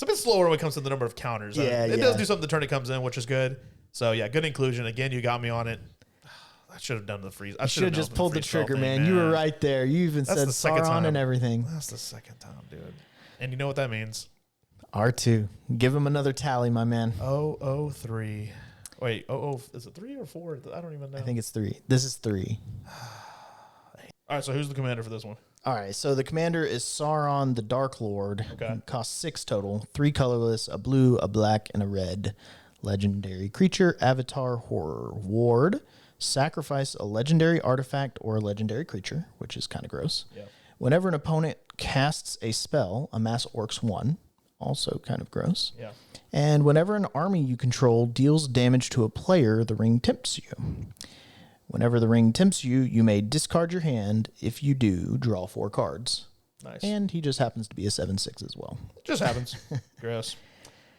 a bit slower when it comes to the number of counters. It does do something the turn it comes in, which is good. So, yeah, good inclusion. Again, you got me on it. I should have done the freeze. I should have just pulled the trigger, man. You were right there. You even said Sauron and everything. That's the second time, dude. And you know what that means? R2. Give him another tally, my man. 003. Wait, is it 3 or 4? I don't even know. I think it's 3. This is 3. All right, so who's the commander for this one? All right, so the commander is Sauron the Dark Lord. Okay. Costs 6 total. 3 colorless, a blue, a black, and a red. Legendary creature, avatar, horror. Ward. Sacrifice a legendary artifact or a legendary creature, which is kind of gross. Yep. Whenever an opponent casts a spell, amass Orcs 1. Also kind of gross. Yeah. And whenever an army you control deals damage to a player, the ring tempts you. Whenever the ring tempts you, you may discard your hand. If you do, draw 4 cards. Nice. And he just happens to be a 7/6 as well. Just happens. Gross.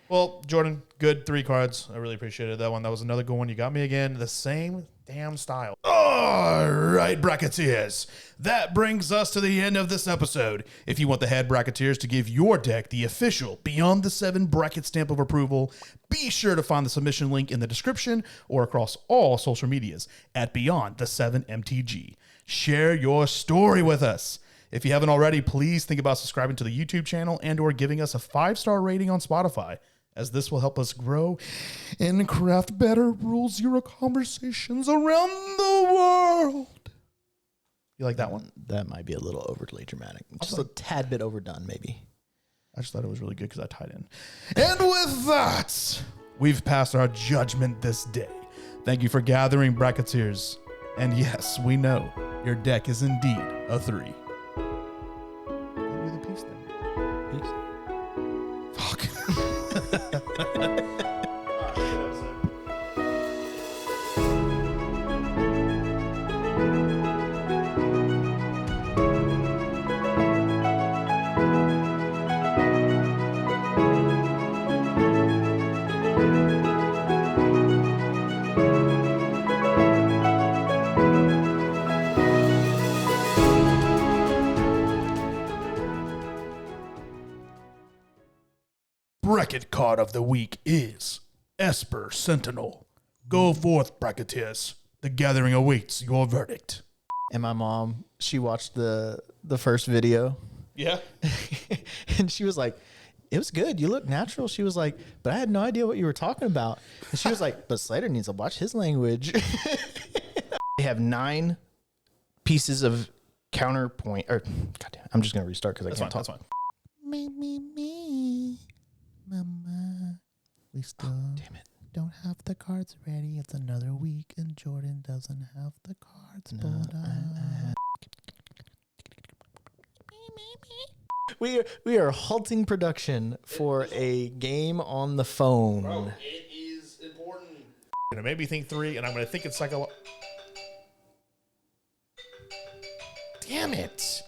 Well, Jordan, good 3 cards. I really appreciated that one. That was another good one. You got me again. The same damn style. All right, Bracketeers. That brings us to the end of this episode. If you want the Head Bracketeers to give your deck the official Beyond the 7 bracket stamp of approval, be sure to find the submission link in the description or across all social medias at Beyond the 7 MTG. Share your story with us. If you haven't already, please think about subscribing to the YouTube channel and or giving us a 5-star rating on Spotify, as this will help us grow and craft better Rule Zero conversations around the world. You like that one? That might be a little overly dramatic. Just a tad bit overdone, maybe. I just thought it was really good because I tied in. And with that, we've passed our judgment this day. Thank you for gathering, Bracketeers. And yes, we know your deck is indeed a 3. Do the peace thing. Peace. Fuck. Bracket card of the week is Esper Sentinel. Go forth, Bracketeers. The gathering awaits your verdict. And my mom, she watched the first video. Yeah. And she was like, it was good. You look natural. She was like, but I had no idea what you were talking about. And she was like, but Slaytyr needs to watch his language. They have 9 pieces of counterpoint. Or, goddamn, I'm just going to restart because I can't talk. That's fine. Me, Mama. We still don't have the cards ready. It's another week and Jordan doesn't have the cards pulled up. We are halting production for a game on the phone. Bro, it is important. It made me think 3, and I'm going to think it's psychological. Damn it.